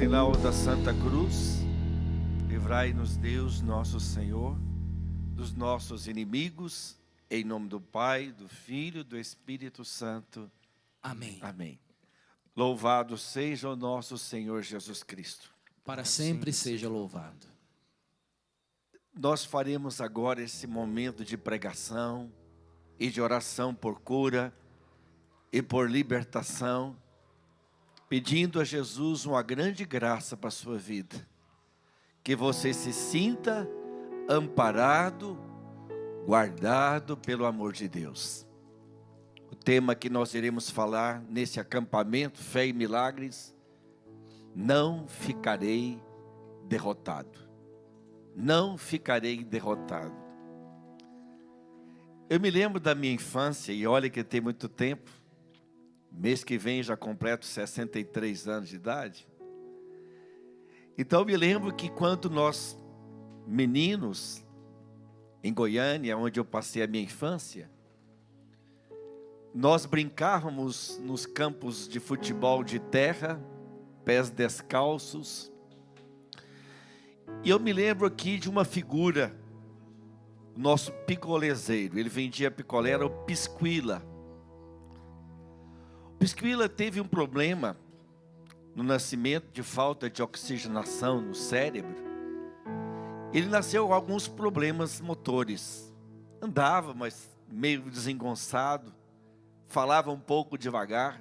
sinal da Santa Cruz, livrai-nos Deus, nosso Senhor, dos nossos inimigos, em nome do Pai, do Filho e do Espírito Santo. Amém. Amém. Louvado seja o nosso Senhor Jesus Cristo. Para sempre seja louvado. Nós faremos agora esse momento de pregação e de oração por cura e por libertação, pedindo a Jesus uma grande graça para a sua vida. Que você se sinta amparado, guardado pelo amor de Deus. O tema que nós iremos falar nesse acampamento, Fé e Milagres: não ficarei derrotado. Não ficarei derrotado. Eu me lembro da minha infância, e olha que tem muito tempo. Mês que vem já completo 63 anos de idade. Então eu me lembro que quando nós, meninos, em Goiânia, onde eu passei a minha infância, nós brincávamos nos campos de futebol de terra, pés descalços. E eu me lembro aqui de uma figura, nosso picolezeiro. Ele vendia picolé, era o Pisquila. O Pisquila teve um problema no nascimento de falta de oxigenação no cérebro. Ele nasceu com alguns problemas motores. Andava, mas meio desengonçado. Falava um pouco devagar.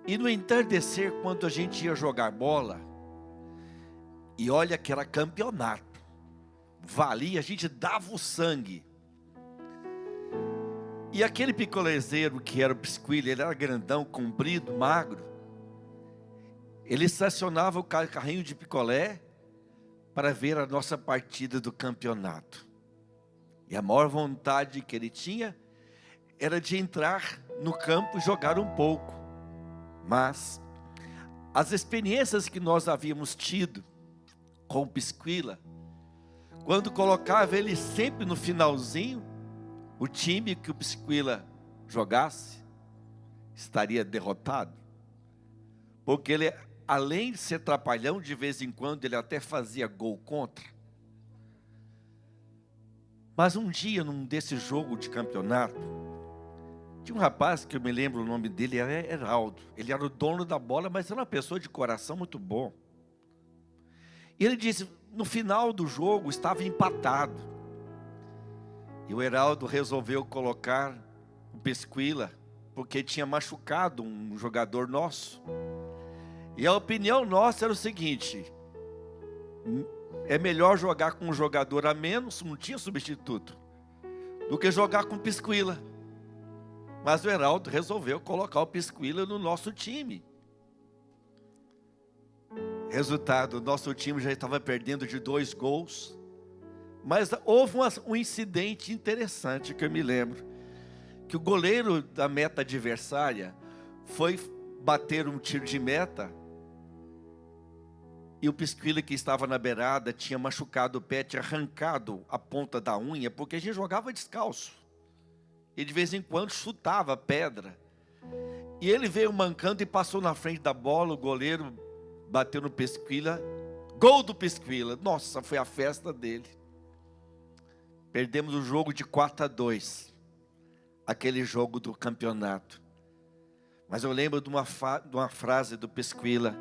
E no entardecer, quando a gente ia jogar bola, e olha que era campeonato, valia, a gente dava o sangue. E aquele picolezeiro que era o Pisquila, ele era grandão, comprido, magro. Ele estacionava o carrinho de picolé para ver a nossa partida do campeonato. E a maior vontade que ele tinha era de entrar no campo e jogar um pouco. Mas as experiências que nós havíamos tido com o Pisquila, quando colocava ele sempre no finalzinho, o time que o Pisquila jogasse estaria derrotado. Porque ele, além de ser trapalhão, de vez em quando ele até fazia gol contra. Mas um dia, num desse jogo de campeonato, tinha um rapaz que eu me lembro o nome dele, era Heraldo. Ele era o dono da bola, mas era uma pessoa de coração muito bom. E ele disse, no final do jogo estava empatado. E o Heraldo resolveu colocar o Pisquila, porque tinha machucado um jogador nosso. E a opinião nossa era o seguinte: é melhor jogar com um jogador a menos, não tinha substituto, do que jogar com o Pisquila. Mas o Heraldo resolveu colocar o Pisquila no nosso time. Resultado, o nosso time já estava perdendo de 2 gols. Mas houve um incidente interessante que eu me lembro. Que o goleiro da meta adversária foi bater um tiro de meta. E o Pisquila, que estava na beirada, tinha machucado o pé, tinha arrancado a ponta da unha, porque a gente jogava descalço. E de vez em quando chutava pedra. E ele veio mancando e passou na frente da bola, o goleiro bateu no Pisquila. Gol do Pisquila. Nossa, foi a festa dele. Perdemos o jogo de 4-2. Aquele jogo do campeonato. Mas eu lembro de uma frase do Pisquila.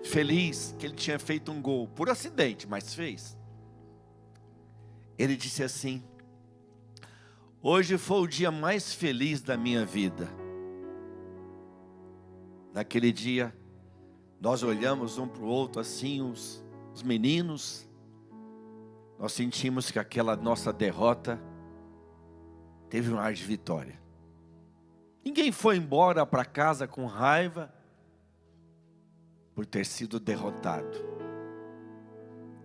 Feliz que ele tinha feito um gol. Por acidente, mas fez. Ele disse assim: hoje foi o dia mais feliz da minha vida. Naquele dia, nós olhamos um para o outro assim, os meninos. Nós sentimos que aquela nossa derrota teve um ar de vitória. Ninguém foi embora para casa com raiva por ter sido derrotado.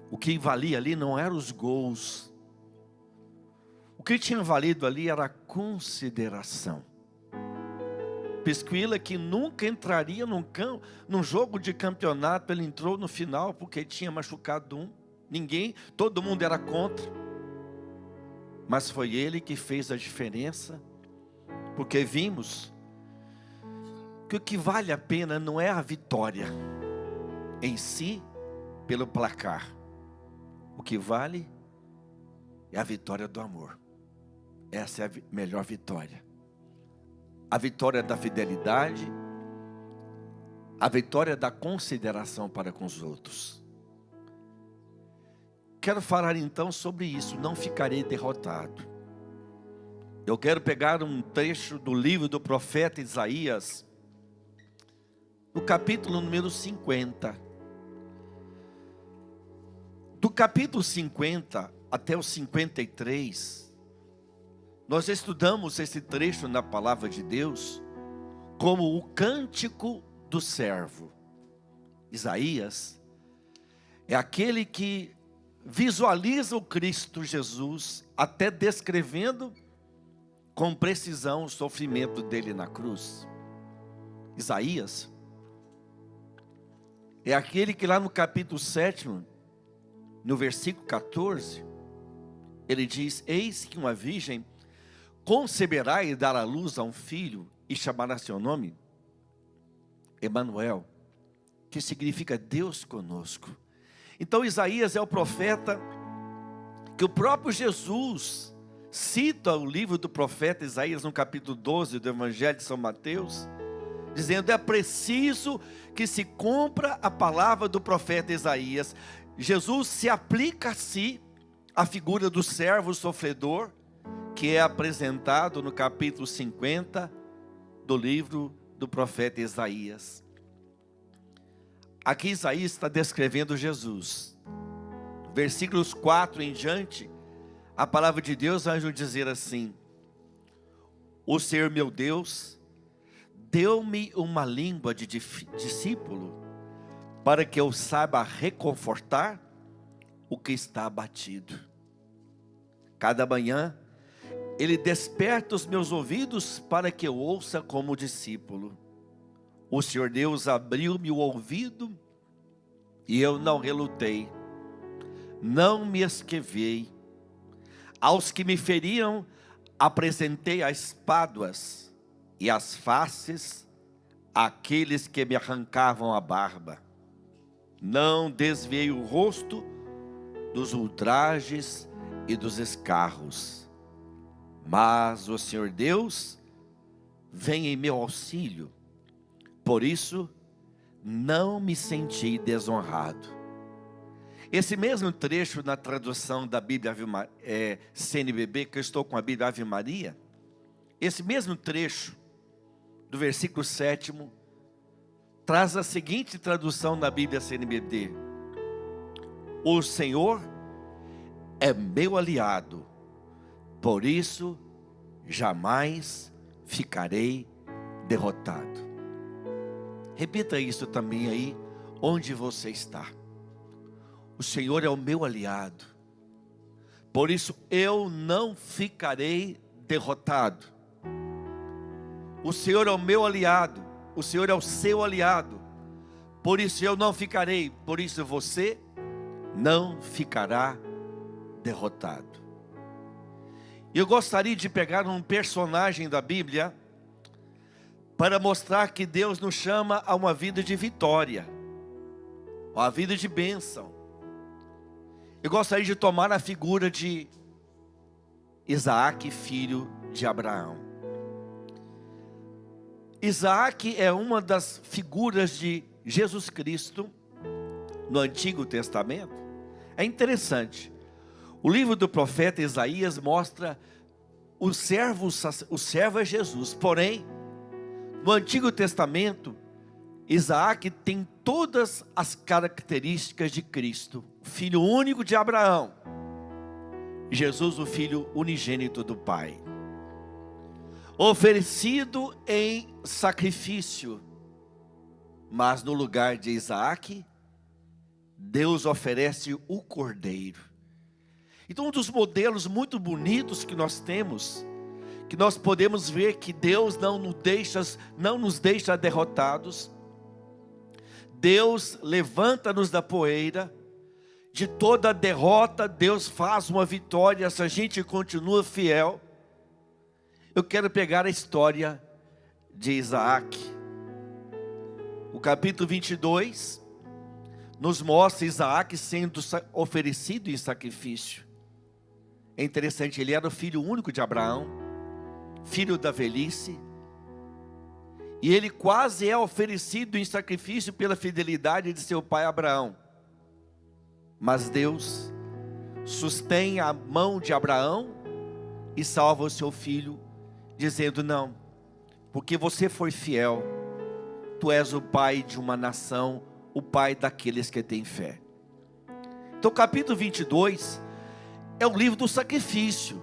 O que valia ali não eram os gols. O que tinha valido ali era a consideração. Pisquila, que nunca entraria num jogo de campeonato, ele entrou no final porque tinha machucado um. Todo mundo era contra. Mas foi ele que fez a diferença. Porque vimos que o que vale a pena não é a vitória, em si pelo placar. O que vale é a vitória do amor. Essa é a melhor vitória. A vitória da fidelidade, a vitória da consideração para com os outros. Quero falar então sobre isso, não ficarei derrotado. Eu quero pegar um trecho do livro do profeta Isaías, no capítulo número 50. Do capítulo 50 até o 53, nós estudamos esse trecho na palavra de Deus como o cântico do servo. Isaías é aquele que visualiza o Cristo Jesus, até descrevendo com precisão o sofrimento dele na cruz. Isaías é aquele que lá no capítulo 7, no versículo 14, ele diz: eis que uma virgem conceberá e dará à luz a um filho, e chamará seu nome Emanuel, que significa Deus conosco. Então Isaías é o profeta que o próprio Jesus cita o livro do profeta Isaías no capítulo 12 do Evangelho de São Mateus, dizendo: é preciso que se cumpra a palavra do profeta Isaías. Jesus se aplica a si a figura do servo sofredor, que é apresentado no capítulo 50 do livro do profeta Isaías. Aqui Isaías está descrevendo Jesus. Versículos 4 em diante, a palavra de Deus vai nos dizer assim: o Senhor meu Deus deu-me uma língua de discípulo, para que eu saiba reconfortar o que está abatido. Cada manhã Ele desperta os meus ouvidos para que eu ouça como discípulo. O Senhor Deus abriu-me o ouvido e eu não relutei, não me esquivei. Aos que me feriam apresentei as espáduas e as faces àqueles que me arrancavam a barba. Não desviei o rosto dos ultrajes e dos escarros. Mas o Senhor Deus vem em meu auxílio. Por isso, não me senti desonrado. Esse mesmo trecho na tradução da Bíblia CNBB, que eu estou com a Bíblia Ave Maria, esse mesmo trecho do versículo 7º, traz a seguinte tradução na Bíblia CNBB: o Senhor é meu aliado, por isso jamais ficarei derrotado. Repita isso também aí, onde você está. O Senhor é o meu aliado, por isso eu não ficarei derrotado. O Senhor é o meu aliado, o Senhor é o seu aliado, por isso eu não ficarei, por isso você não ficará derrotado. Eu gostaria de pegar um personagem da Bíblia para mostrar que Deus nos chama a uma vida de vitória, a uma vida de bênção. Eu gostaria de tomar a figura de Isaac, filho de Abraão. Isaac é uma das figuras de Jesus Cristo no Antigo Testamento. É interessante, o livro do profeta Isaías mostra o servo é Jesus, porém, no Antigo Testamento, Isaac tem todas as características de Cristo, o filho único de Abraão, Jesus, o filho unigênito do Pai, oferecido em sacrifício, mas no lugar de Isaac, Deus oferece o cordeiro. Então, um dos modelos muito bonitos que nós temos, que nós podemos ver que Deus não nos deixa derrotados. Deus levanta-nos da poeira. De toda derrota, Deus faz uma vitória se a gente continua fiel. Eu quero pegar a história de Isaac. O capítulo 22, nos mostra Isaac sendo oferecido em sacrifício. É interessante, ele era o filho único de Abraão, filho da velhice, e ele quase é oferecido em sacrifício pela fidelidade de seu pai Abraão. Mas Deus sustém a mão de Abraão e salva o seu filho, dizendo: não, porque você foi fiel, tu és o pai de uma nação, o pai daqueles que têm fé. Então capítulo 22 é o livro do sacrifício,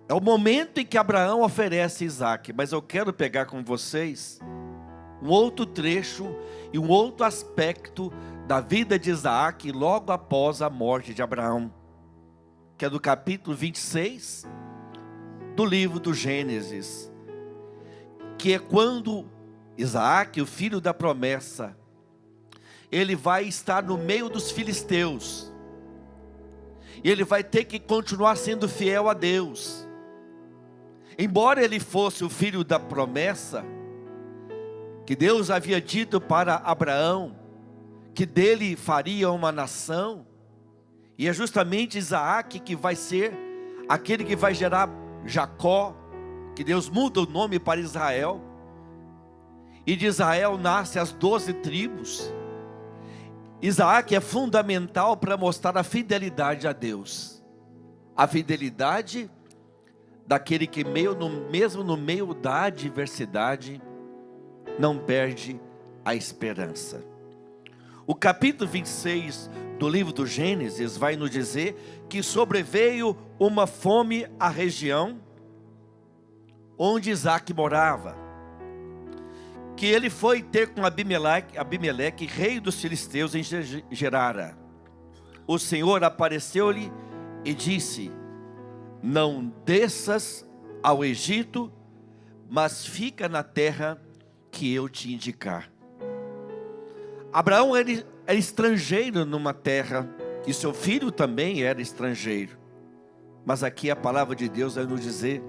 é o momento em que Abraão oferece Isaac. Mas eu quero pegar com vocês um outro trecho e um outro aspecto da vida de Isaac logo após a morte de Abraão, que é do capítulo 26 do livro do Gênesis, que é quando Isaac, o filho da promessa, ele vai estar no meio dos filisteus, e ele vai ter que continuar sendo fiel a Deus. Embora ele fosse o filho da promessa, que Deus havia dito para Abraão, que dele faria uma nação, e é justamente Isaac que vai ser aquele que vai gerar Jacó, que Deus muda o nome para Israel, e de Israel nasce as 12 tribos. Isaac é fundamental para mostrar a fidelidade a Deus, a fidelidade daquele que mesmo no meio da adversidade não perde a esperança. O capítulo 26 do livro do Gênesis vai nos dizer que sobreveio uma fome à região onde Isaac morava, que ele foi ter com Abimeleque, rei dos filisteus, em Gerara. O Senhor apareceu-lhe e disse: não desças ao Egito, mas fica na terra que eu te indicar. Abraão era estrangeiro numa terra, e seu filho também era estrangeiro. Mas aqui a palavra de Deus vai nos dizer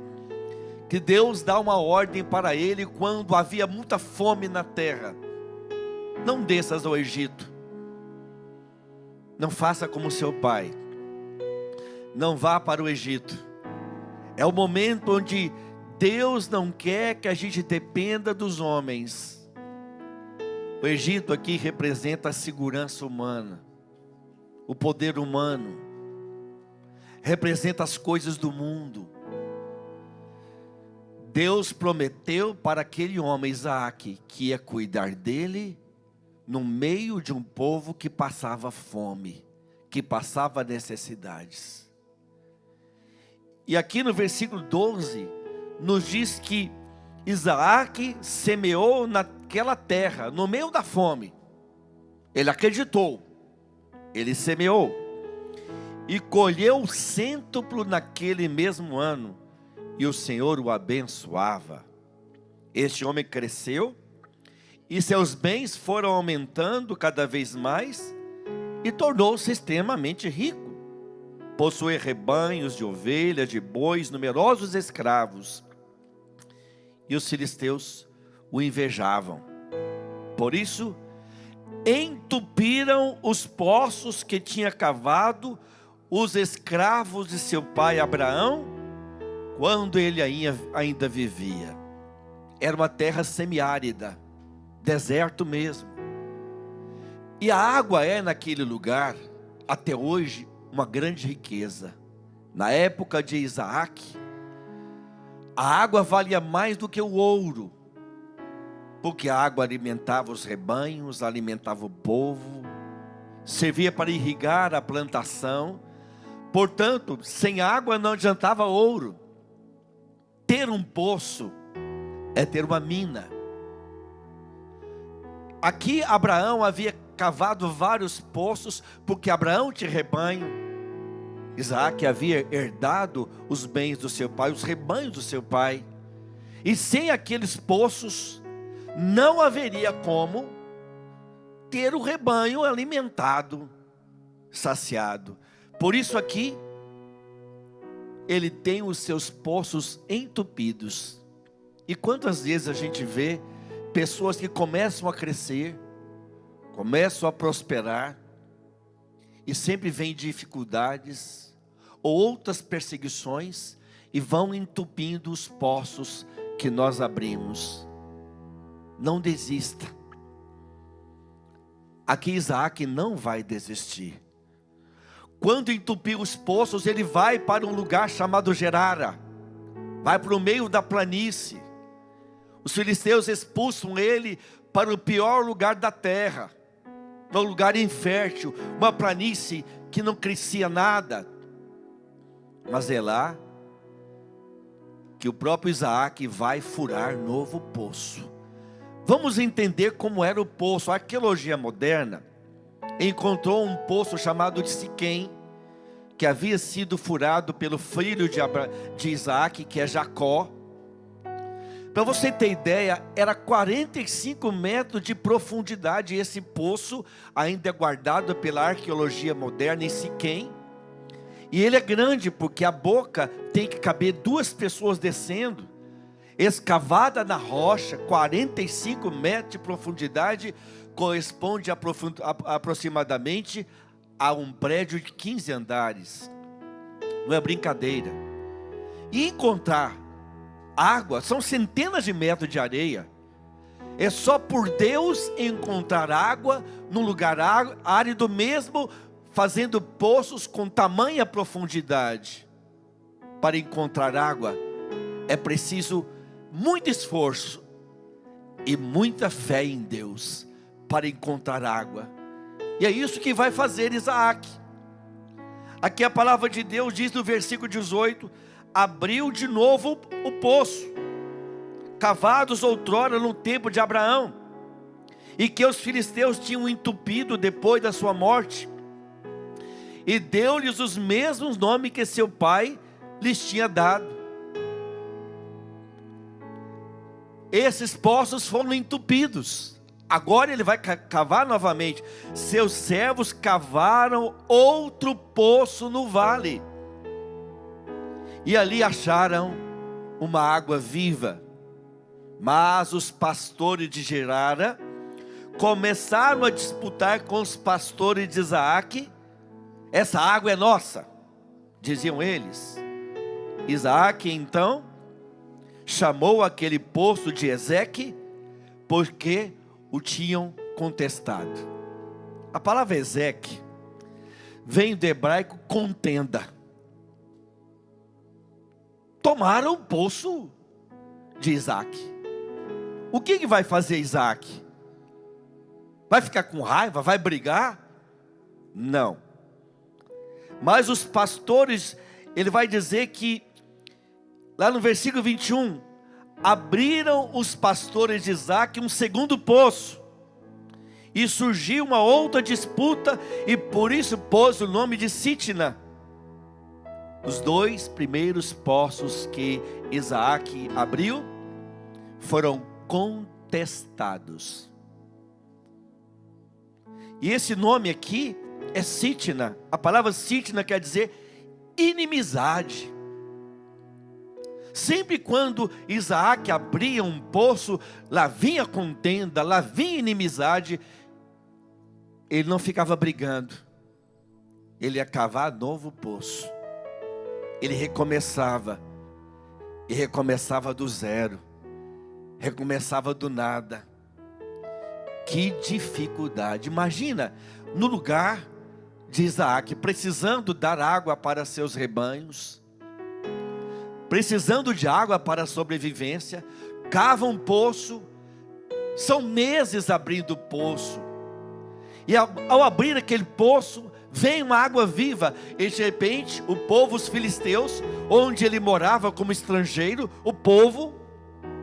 que Deus dá uma ordem para ele quando havia muita fome na terra: não desças ao Egito, não faça como seu pai, não vá para o Egito. É o momento onde Deus não quer que a gente dependa dos homens. O Egito aqui representa a segurança humana, o poder humano, representa as coisas do mundo. Deus prometeu para aquele homem, Isaac, que ia cuidar dele no meio de um povo que passava fome, que passava necessidades. E aqui no versículo 12, nos diz que Isaac semeou naquela terra, no meio da fome. Ele acreditou, ele semeou, e colheu o cêntuplo naquele mesmo ano, e o Senhor o abençoava. Este homem cresceu, e seus bens foram aumentando cada vez mais, e tornou-se extremamente rico. Possuía rebanhos de ovelhas, de bois, numerosos escravos, e os filisteus o invejavam. Por isso, entupiram os poços que tinha cavado os escravos de seu pai Abraão, quando ele ainda vivia. Era uma terra semiárida, deserto mesmo. E a água é naquele lugar, até hoje, uma grande riqueza. Na época de Isaac, a água valia mais do que o ouro, porque a água alimentava os rebanhos, alimentava o povo, servia para irrigar a plantação. Portanto, sem água não adiantava ouro. Ter um poço é ter uma mina. Aqui Abraão havia cavado vários poços, porque Abraão tinha rebanho. Isaac havia herdado os bens do seu pai, os rebanhos do seu pai. E sem aqueles poços, não haveria como ter o rebanho alimentado, saciado. Por isso aqui, ele tem os seus poços entupidos. E quantas vezes a gente vê pessoas que começam a crescer, começam a prosperar, e sempre vem dificuldades ou outras perseguições, e vão entupindo os poços que nós abrimos. Não desista. Aqui Isaac não vai desistir. Quando entupir os poços, ele vai para um lugar chamado Gerara, vai para o meio da planície. Os filisteus expulsam ele para o pior lugar da terra, um lugar infértil, uma planície que não crescia nada. Mas é lá que o próprio Isaac vai furar novo poço. Vamos entender como era o poço. A arqueologia moderna encontrou um poço chamado de Siquém, que havia sido furado pelo filho de Isaac, que é Jacó. Para você ter ideia, era 45 metros de profundidade esse poço, ainda é guardado pela arqueologia moderna em Siquém. E ele é grande porque a boca tem que caber 2 pessoas descendo. Escavada na rocha, 45 metros de profundidade, corresponde aproximadamente a um prédio de 15 andares. Não é brincadeira. E encontrar água, são centenas de metros de areia. É só por Deus encontrar água num lugar árido, mesmo fazendo poços com tamanha profundidade. Para encontrar água é preciso muito esforço e muita fé em Deus para encontrar água. E é isso que vai fazer Isaac. Aqui a palavra de Deus diz no versículo 18: abriu de novo o poço, cavados outrora no tempo de Abraão, e que os filisteus tinham entupido depois da sua morte, e deu-lhes os mesmos nomes que seu pai lhes tinha dado. Esses poços foram entupidos. Agora ele vai cavar novamente. Seus servos cavaram outro poço no vale, e ali acharam uma água viva. Mas os pastores de Gerara começaram a disputar com os pastores de Isaac. Essa água é nossa, diziam eles. Isaac então chamou aquele poço de Ezeque, porque o tinham contestado. A palavra Ezeque vem do hebraico contenda. Tomaram o poço de Isaac. O que vai fazer Isaac? Vai ficar com raiva? Vai brigar? Não. Mas os pastores, ele vai dizer que, lá no versículo 21, abriram os pastores de Isaac um segundo poço, e surgiu uma outra disputa, e por isso pôs o nome de Sitna. Os 2 primeiros poços que Isaac abriu foram contestados. E esse nome aqui é Sitna. A palavra Sitna quer dizer inimizade. Sempre quando Isaac abria um poço, lá vinha contenda, lá vinha inimizade. Ele não ficava brigando, ele ia cavar novo poço. Ele recomeçava, e recomeçava do zero, recomeçava do nada. Que dificuldade! Imagina, no lugar de Isaac, precisando dar água para seus rebanhos, precisando de água para a sobrevivência, cava um poço, são meses abrindo o poço, e ao abrir aquele poço, vem uma água viva, e de repente, o povo, os filisteus, onde ele morava como estrangeiro, o povo,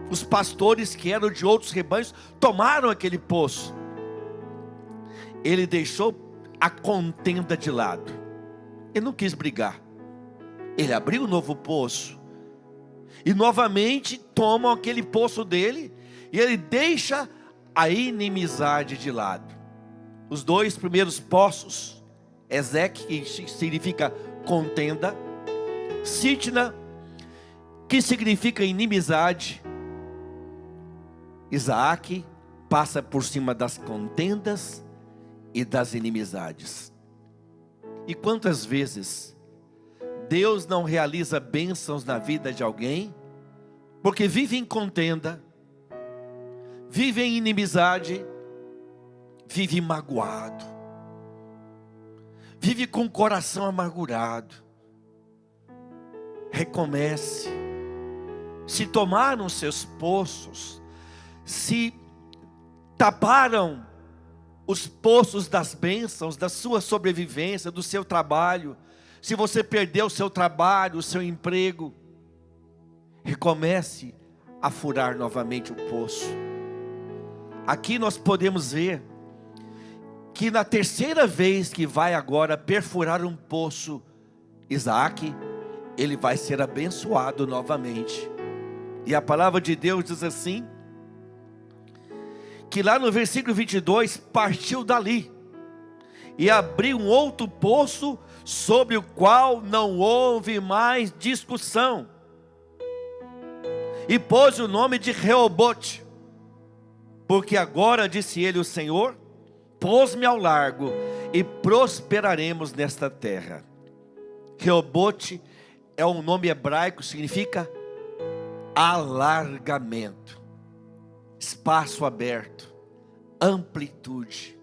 os pastores que eram de outros rebanhos, tomaram aquele poço. Ele deixou a contenda de lado, ele não quis brigar, ele abriu um novo poço, e novamente tomam aquele poço dele, e ele deixa a inimizade de lado. Os 2 primeiros poços, Ezeque, que significa contenda, Sitna, que significa inimizade. Isaac passa por cima das contendas e das inimizades. E quantas vezes Deus não realiza bênçãos na vida de alguém, porque vive em contenda, vive em inimizade, vive magoado, vive com o coração amargurado. Recomece. Se tomaram seus poços, se taparam os poços das bênçãos, da sua sobrevivência, do seu trabalho, se você perdeu o seu trabalho, o seu emprego, recomece a furar novamente o poço. Aqui nós podemos ver que na terceira vez que vai agora perfurar um poço, Isaac, ele vai ser abençoado novamente. E a palavra de Deus diz assim, que lá no versículo 22, partiu dali, e abriu um outro poço, sobre o qual não houve mais discussão, e pôs o nome de Reobote, porque agora, disse ele, o Senhor, pôs-me ao largo, e prosperaremos nesta terra. Reobote é um nome hebraico, significa alargamento, espaço aberto, amplitude.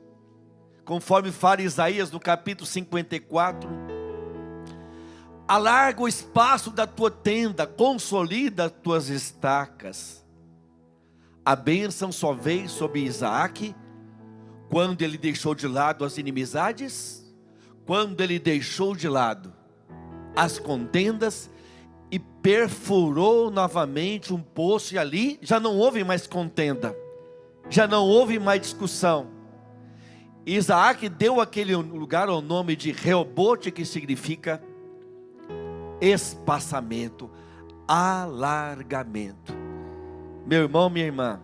Conforme fala Isaías no capítulo 54, alarga o espaço da tua tenda, consolida as tuas estacas. A bênção só veio sobre Isaac quando ele deixou de lado as inimizades, quando ele deixou de lado as contendas e perfurou novamente um poço, e ali já não houve mais contenda, já não houve mais discussão. Isaac deu aquele lugar o nome de Reobote, que significa espaçamento, alargamento. Meu irmão, minha irmã,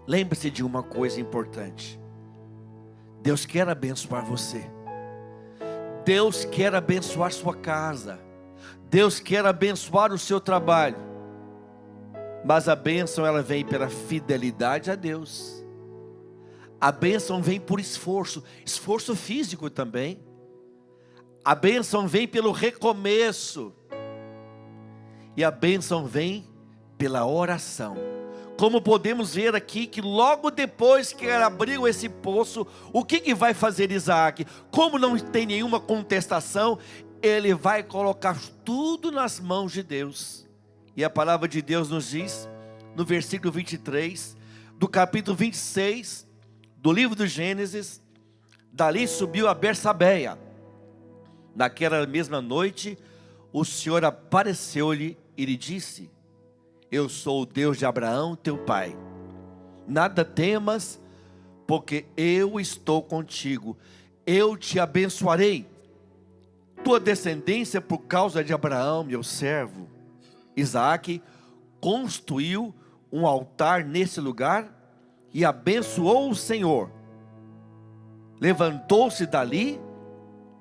lembre-se de uma coisa importante: Deus quer abençoar você, Deus quer abençoar sua casa, Deus quer abençoar o seu trabalho, mas a bênção ela vem pela fidelidade a Deus. A bênção vem por esforço, esforço físico também. A bênção vem pelo recomeço, e a bênção vem pela oração. Como podemos ver aqui, que logo depois que ele abriu esse poço, o que vai fazer Isaac? Como não tem nenhuma contestação, ele vai colocar tudo nas mãos de Deus. E a palavra de Deus nos diz, no versículo 23, do capítulo 26, do livro do Gênesis: dali subiu a Bersabeia. Naquela mesma noite, o Senhor apareceu-lhe e lhe disse: eu sou o Deus de Abraão, teu pai. Nada temas, porque eu estou contigo. Eu te abençoarei. Tua descendência por causa de Abraão, meu servo. Isaac construiu um altar nesse lugar e abençoou o Senhor. Levantou-se dali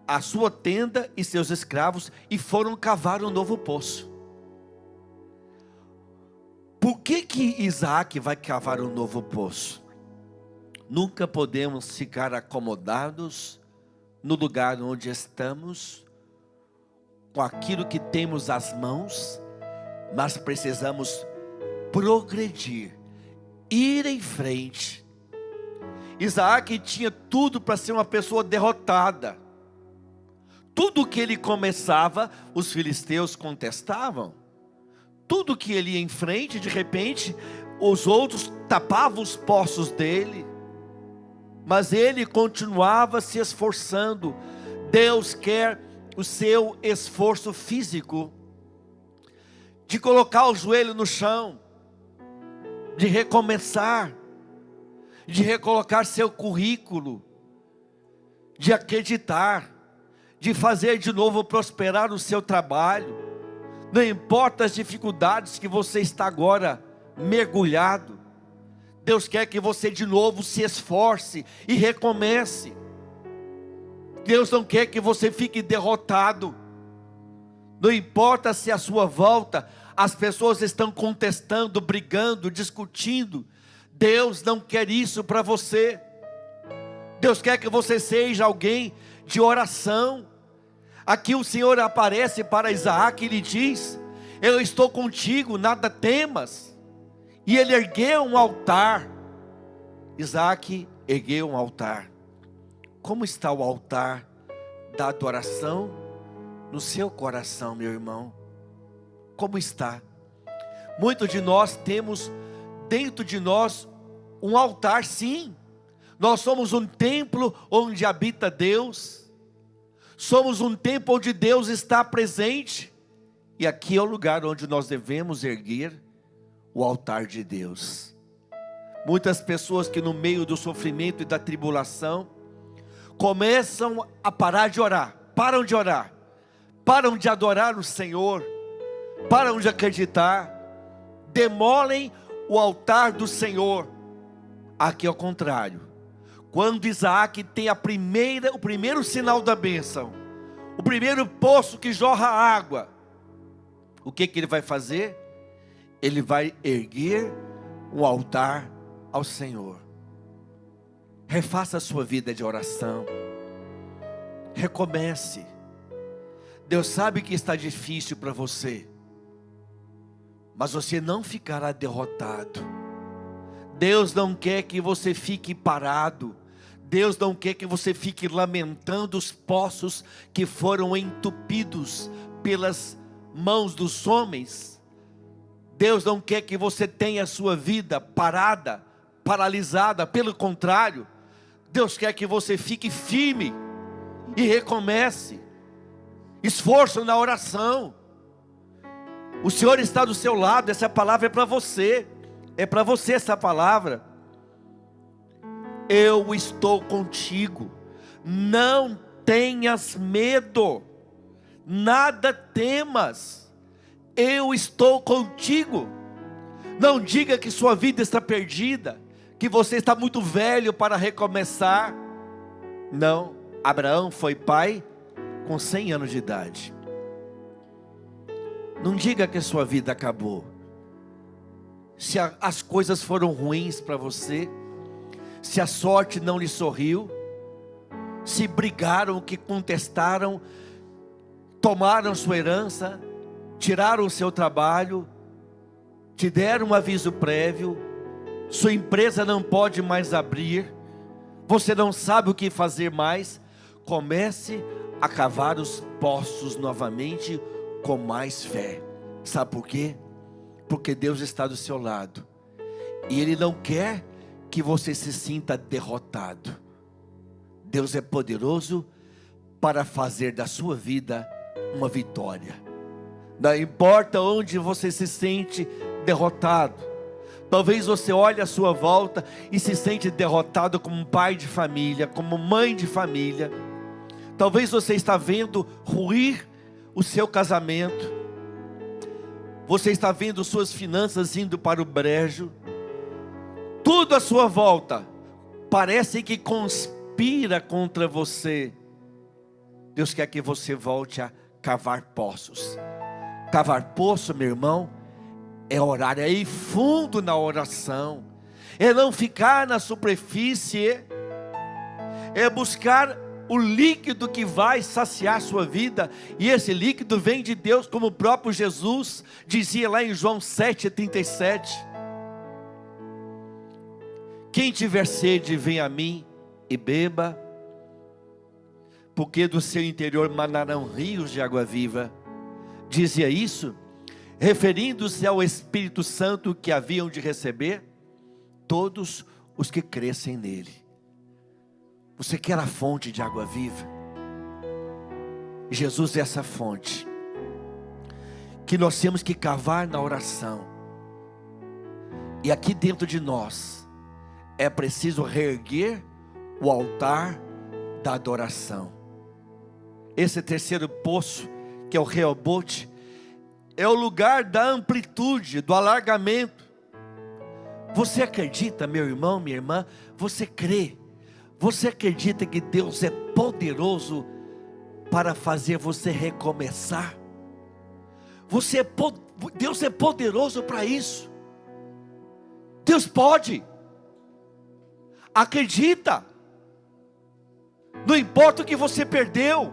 a sua tenda e seus escravos e foram cavar um novo poço. Por que Isaac vai cavar um novo poço? Nunca podemos ficar acomodados no lugar onde estamos, com aquilo que temos às mãos, mas precisamos progredir, ir em frente. Isaac tinha tudo para ser uma pessoa derrotada. Tudo que ele começava, os filisteus contestavam. Tudo que ele ia em frente, de repente, os outros tapavam os poços dele. Mas ele continuava se esforçando. Deus quer o seu esforço físico, de colocar o joelho no chão, de recomeçar, de recolocar seu currículo, de acreditar, de fazer de novo prosperar o seu trabalho. Não importa as dificuldades que você está agora mergulhado, Deus quer que você de novo se esforce e recomece. Deus não quer que você fique derrotado. Não importa se à sua volta as pessoas estão contestando, brigando, discutindo. Deus não quer isso para você. Deus quer que você seja alguém de oração. Aqui o Senhor aparece para Isaac e lhe diz: eu estou contigo, nada temas. E ele ergueu um altar. Isaac ergueu um altar. Como está o altar da adoração no seu coração, meu irmão? Como está? Muitos de nós temos dentro de nós um altar, sim. Nós somos um templo onde habita Deus. Somos um templo onde Deus está presente. E aqui é o lugar onde nós devemos erguer o altar de Deus. Muitas pessoas que no meio do sofrimento e da tribulação começam a parar de orar, param de adorar o Senhor, param de acreditar, demolem o altar do Senhor. Aqui é o contrário. Quando Isaac tem o primeiro sinal da bênção, o primeiro poço que jorra água, o que ele vai fazer? Ele vai erguer um altar ao Senhor. Refaça a sua vida de oração. Recomece. Deus sabe que está difícil para você, mas você não ficará derrotado. Deus não quer que você fique parado. Deus não quer que você fique lamentando os poços que foram entupidos pelas mãos dos homens. Deus não quer que você tenha a sua vida parada, paralisada. Pelo contrário, Deus quer que você fique firme e recomece. Esforço na oração. O Senhor está do seu lado. Essa palavra é para você. É para você essa palavra. Eu estou contigo. Não tenhas medo. Nada temas. Eu estou contigo. Não diga que sua vida está perdida, que você está muito velho para recomeçar. Não. Abraão foi pai com 100 anos de idade. Não diga que a sua vida acabou. Se as coisas foram ruins para você, se a sorte não lhe sorriu, se brigaram, que contestaram, tomaram sua herança, tiraram o seu trabalho, te deram um aviso prévio, sua empresa não pode mais abrir, você não sabe o que fazer mais, comece a cavar os poços novamente com mais fé. Sabe por quê? Porque Deus está do seu lado, e Ele não quer que você se sinta derrotado. Deus é poderoso para fazer da sua vida uma vitória. Não importa onde você se sente derrotado. Talvez você olhe à sua volta e se sente derrotado como pai de família, como mãe de família. Talvez você está vendo ruir o seu casamento. Você está vendo suas finanças indo para o brejo. Tudo à sua volta parece que conspira contra você. Deus quer que você volte a cavar poços. Cavar poço, meu irmão, é orar, é ir fundo na oração, é não ficar na superfície, é buscar o líquido que vai saciar sua vida, e esse líquido vem de Deus, como o próprio Jesus dizia lá em João 7,37. Quem tiver sede, vem a mim e beba, porque do seu interior manarão rios de água viva. Dizia isso, referindo-se ao Espírito Santo que haviam de receber todos os que crescem nele. Você quer a fonte de água viva? Jesus é essa fonte, que nós temos que cavar na oração. E aqui dentro de nós, é preciso reerguer o altar da adoração. Esse terceiro poço, que é o Reobote, é o lugar da amplitude, do alargamento. Você acredita, meu irmão, minha irmã? Você crê? Você acredita que Deus é poderoso para fazer você recomeçar? Deus é poderoso para isso. Deus pode. Acredita. Não importa o que você perdeu.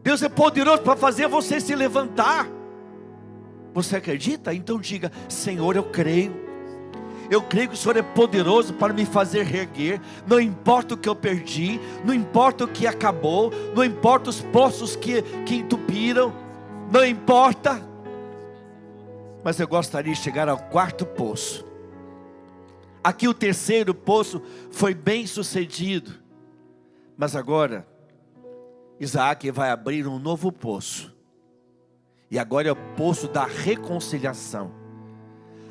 Deus é poderoso para fazer você se levantar. Você acredita? Então diga: Senhor, eu creio. Eu creio que o Senhor é poderoso para me fazer reerguer. Não importa o que eu perdi, não importa o que acabou, não importa os poços que entupiram, não importa. Mas eu gostaria de chegar ao quarto poço. Aqui o terceiro poço foi bem sucedido. Mas agora Isaac vai abrir um novo poço. E agora é o poço da reconciliação.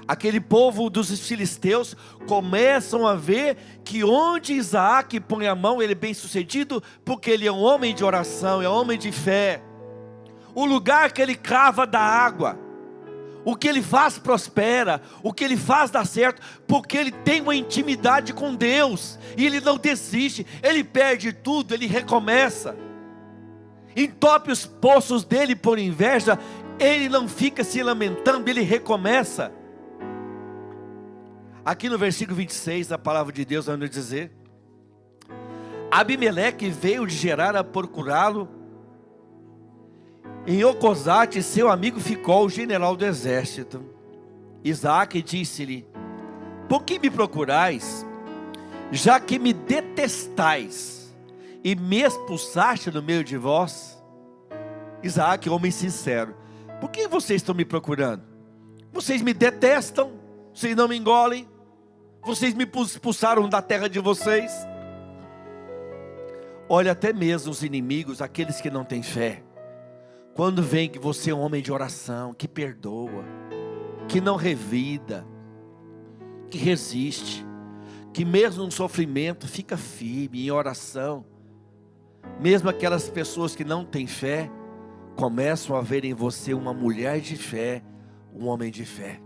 Aquele povo dos filisteus começam a ver que onde Isaac põe a mão, ele é bem sucedido, porque ele é um homem de oração, é um homem de fé. O lugar que ele cava dá água. O que ele faz prospera, o que ele faz dá certo, porque ele tem uma intimidade com Deus, e ele não desiste, ele perde tudo, ele recomeça. Entope os poços dele por inveja, ele não fica se lamentando, ele recomeça. Aqui no versículo 26, a palavra de Deus vai nos dizer: Abimeleque veio de Gerar a procurá-lo em Ocosate, seu amigo Ficol, general do exército. Isaac disse-lhe: por que me procurais, já que me detestais e me expulsaste no meio de vós? Isaac, homem sincero: por que vocês estão me procurando? Vocês me detestam, vocês não me engolem, vocês me expulsaram da terra de vocês. Olha, até mesmo os inimigos, aqueles que não têm fé, quando vem que você é um homem de oração, que perdoa, que não revida, que resiste, que mesmo no sofrimento fica firme em oração, mesmo aquelas pessoas que não têm fé, começam a ver em você uma mulher de fé, um homem de fé.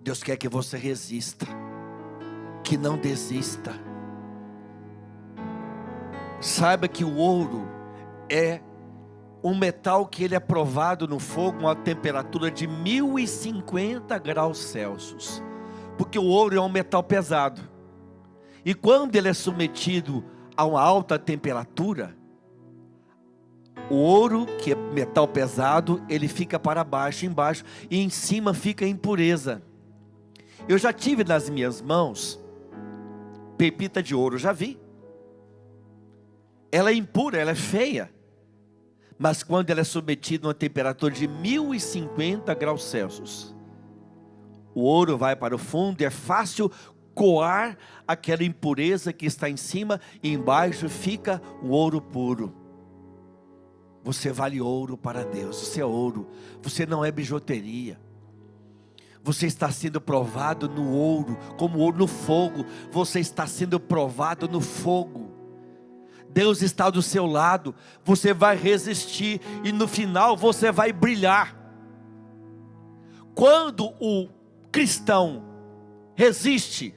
Deus quer que você resista, que não desista. Saiba que o ouro é um metal que ele é provado no fogo a uma temperatura de 1050 graus Celsius, porque o ouro é um metal pesado, e quando ele é submetido a uma alta temperatura, o ouro, que é metal pesado, ele fica para baixo, embaixo, e em cima fica a impureza. Eu já tive nas minhas mãos pepita de ouro, já vi. Ela é impura, ela é feia, mas quando ela é submetida a uma temperatura de 1050 graus Celsius, o ouro vai para o fundo e é fácil coar aquela impureza que está em cima, e embaixo fica o ouro puro. Você vale ouro para Deus, você é ouro, você não é bijuteria. Você está sendo provado no ouro, como ouro no fogo, você está sendo provado no fogo. Deus está do seu lado, você vai resistir e no final você vai brilhar. Quando o cristão resiste,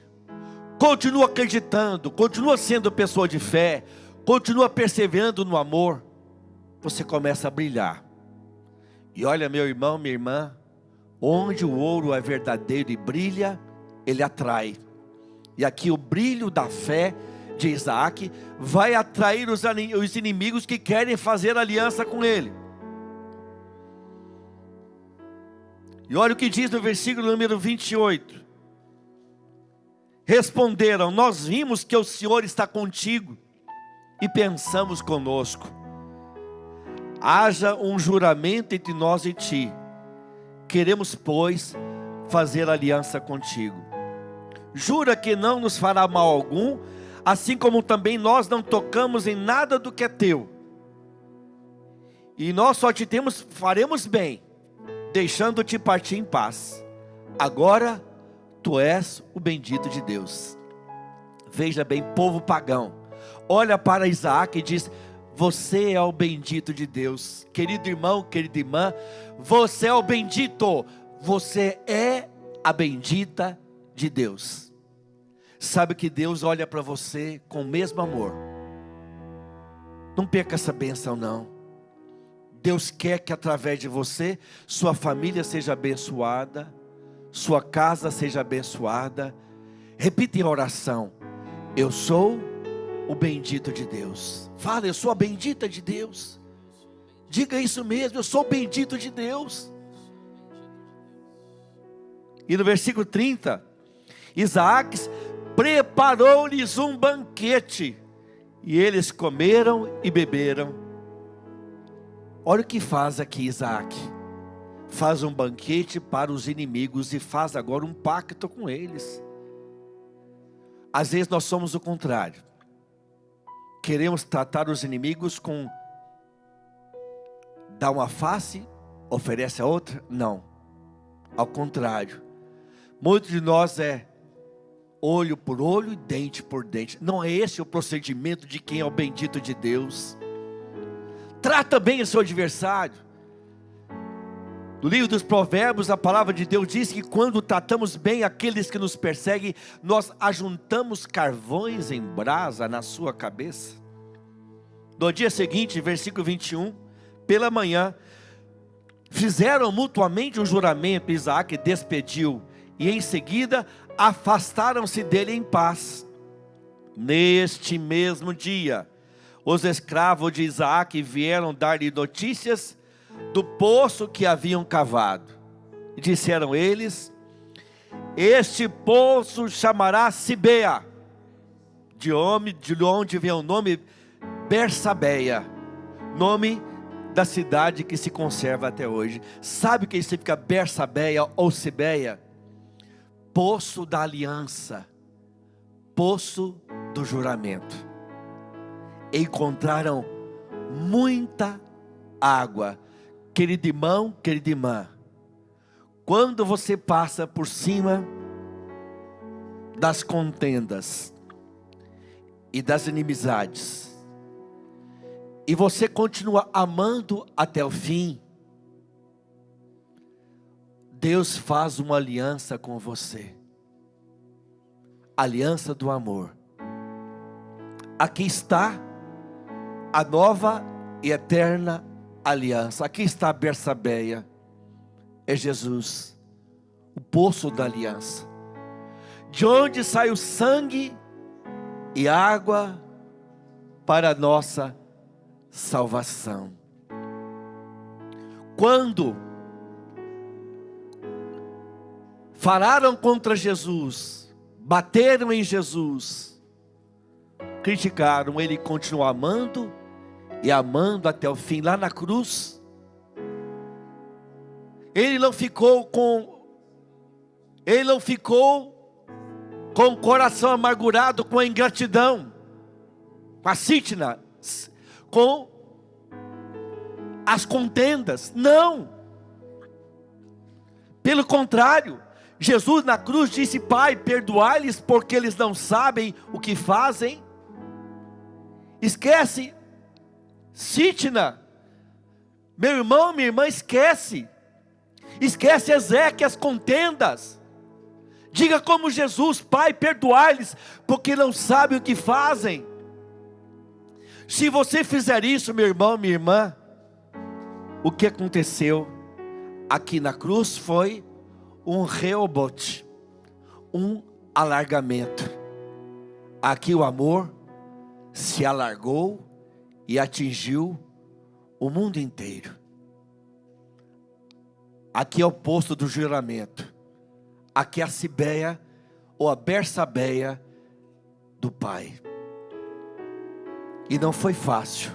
continua acreditando, continua sendo pessoa de fé, continua perseverando no amor, você começa a brilhar. E olha, meu irmão, minha irmã, onde o ouro é verdadeiro e brilha, ele atrai. E aqui o brilho da fé de Isaac vai atrair os inimigos que querem fazer aliança com ele. E olha o que diz no versículo número 28. Responderam: nós vimos que o Senhor está contigo e pensamos conosco. Haja um juramento entre nós e ti. Queremos, pois, fazer aliança contigo. Jura que não nos fará mal algum, assim como também nós não tocamos em nada do que é teu. E nós só te faremos bem, deixando-te partir em paz. Agora, tu és o bendito de Deus. Veja bem, povo pagão, olha para Isaac e diz: você é o bendito de Deus. Querido irmão, querida irmã, você é o bendito, você é a bendita de Deus. Sabe que Deus olha para você com o mesmo amor. Não perca essa bênção não. Deus quer que através de você, sua família seja abençoada, sua casa seja abençoada. Repita em oração: Eu sou o bendito de Deus. Fala, eu sou a bendita de Deus. Diga isso mesmo, eu sou o bendito de Deus. E no versículo 30, Isaac preparou-lhes um banquete, e eles comeram e beberam. Olha o que faz aqui Isaac. Faz um banquete para os inimigos e faz agora um pacto com eles. Às vezes nós somos o contrário. Queremos tratar os inimigos com dá uma face, oferece a outra? Não. Ao contrário. Muitos de nós é olho por olho e dente por dente. Não é esse o procedimento de quem é o bendito de Deus. Trata bem o seu adversário. No livro dos Provérbios, a palavra de Deus diz que quando tratamos bem aqueles que nos perseguem, nós ajuntamos carvões em brasa na sua cabeça. No dia seguinte, versículo 21, pela manhã, fizeram mutuamente um juramento. Isaac despediu e em seguida afastaram-se dele em paz. Neste mesmo dia, os escravos de Isaac vieram dar-lhe notícias do poço que haviam cavado. E disseram eles: este poço chamará Sibea, de onde vem o nome Bersabeia, nome da cidade que se conserva até hoje. Sabe o que significa Bersabeia ou Sibeia? Poço da aliança, poço do juramento. Encontraram muita água. Querido irmão, querida irmã, quando você passa por cima das contendas e das inimizades, e você continua amando até o fim, Deus faz uma aliança com você, aliança do amor. Aqui está a nova e eterna aliança. Aqui está a Bersabeia, é Jesus, o poço da aliança, de onde sai o sangue e água para a nossa salvação. Quando falaram contra Jesus, bateram em Jesus, criticaram, ele continuou amando e amando até o fim. Lá na cruz, ele não ficou com o coração amargurado, com a ingratidão, com a sítina, com as contendas. Não. Pelo contrário, Jesus na cruz disse: Pai, perdoai-lhes porque eles não sabem o que fazem. Esquece sítina, meu irmão, minha irmã, esquece Ezequias, contendas. Diga como Jesus: Pai, perdoai-lhes porque não sabem o que fazem. Se você fizer isso, meu irmão, minha irmã, o que aconteceu aqui na cruz foi um reobote, um alargamento. Aqui o amor se alargou e atingiu o mundo inteiro. Aqui é o poço do juramento. Aqui é a Sibeia ou a Bersabeia do Pai. E não foi fácil.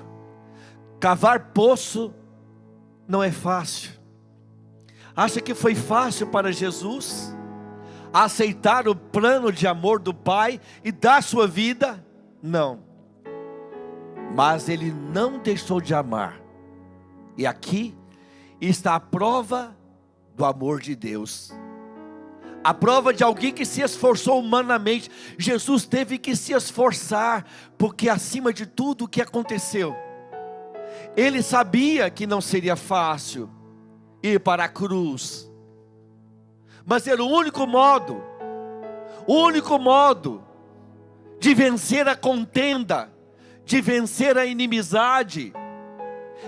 Cavar poço não é fácil. Acha que foi fácil para Jesus aceitar o plano de amor do Pai e dar sua vida? Não. Mas ele não deixou de amar. E aqui está a prova do amor de Deus. A prova de alguém que se esforçou humanamente. Jesus teve que se esforçar, porque acima de tudo o que aconteceu, ele sabia que não seria fácil ir para a cruz, mas era o único modo de vencer a contenda, de vencer a inimizade,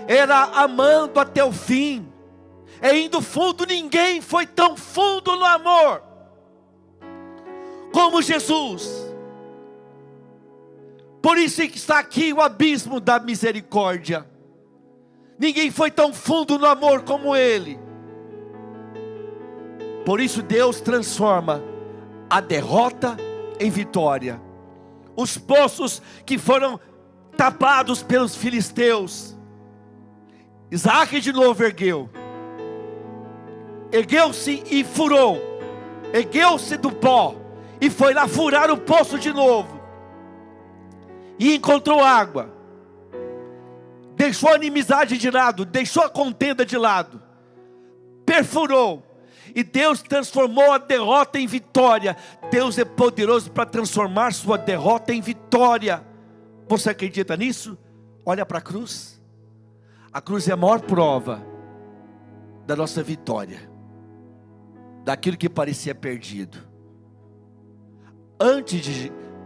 era amando até o fim. Indo fundo. Ninguém foi tão fundo no amor como Jesus. Por isso que está aqui o abismo da misericórdia. Ninguém foi tão fundo no amor como Ele. Por isso Deus transforma a derrota em vitória. Os poços que foram tapados pelos filisteus, Isaac de novo ergueu-se e furou, ergueu-se do pó e foi lá furar o poço de novo, e encontrou água, deixou a inimizade de lado, deixou a contenda de lado, perfurou, e Deus transformou a derrota em vitória. Deus é poderoso para transformar sua derrota em vitória. Você acredita nisso? Olha para a cruz. A cruz é a maior prova da nossa vitória, daquilo que parecia perdido.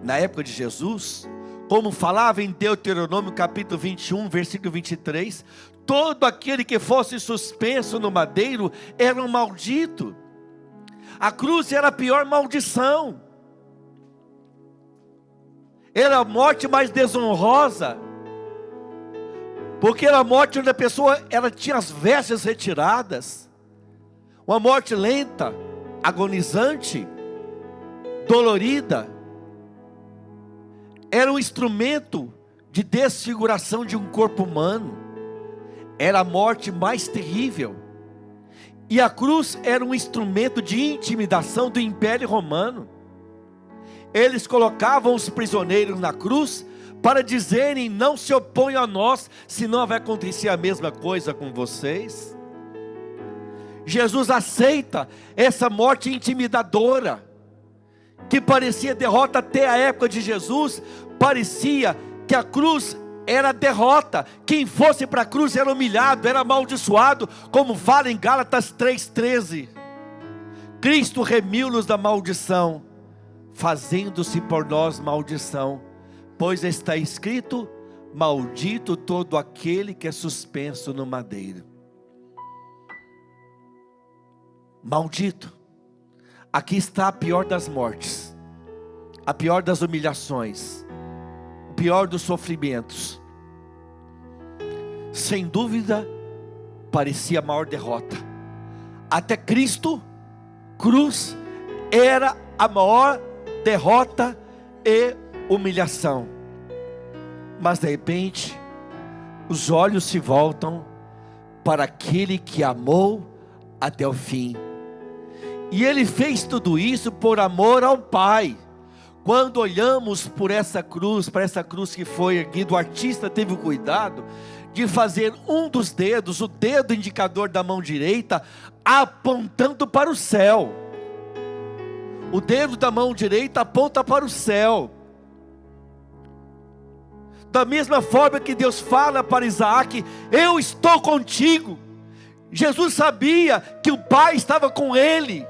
Na época de Jesus, como falava em Deuteronômio capítulo 21, versículo 23, todo aquele que fosse suspenso no madeiro era um maldito. A cruz era a pior maldição, era a morte mais desonrosa, porque era a morte onde a pessoa tinha as vestes retiradas, uma morte lenta, agonizante, dolorida. Era um instrumento de desfiguração de um corpo humano. Era a morte mais terrível. E a cruz era um instrumento de intimidação do Império Romano. Eles colocavam os prisioneiros na cruz para dizerem: não se oponham a nós, senão vai acontecer a mesma coisa com vocês. Jesus aceita essa morte intimidadora, que parecia derrota. Até a época de Jesus, parecia que a cruz era derrota. Quem fosse para a cruz era humilhado, era amaldiçoado, como fala em Gálatas 3,13. Cristo remiu-nos da maldição, fazendo-se por nós maldição, pois está escrito: maldito todo aquele que é suspenso no madeiro. Maldito. Aqui está a pior das mortes, a pior das humilhações, o pior dos sofrimentos. Sem dúvida, parecia a maior derrota. Até Cristo, cruz, era a maior derrota e humilhação. Mas de repente, os olhos se voltam para aquele que amou até o fim. E Ele fez tudo isso por amor ao Pai. Quando olhamos por essa cruz, para essa cruz que foi erguida, o artista teve o cuidado de fazer um dos dedos, o dedo indicador da mão direita, apontando para o céu. O dedo da mão direita aponta para o céu. Da mesma forma que Deus fala para Isaac: eu estou contigo. Jesus sabia que o Pai estava com ele.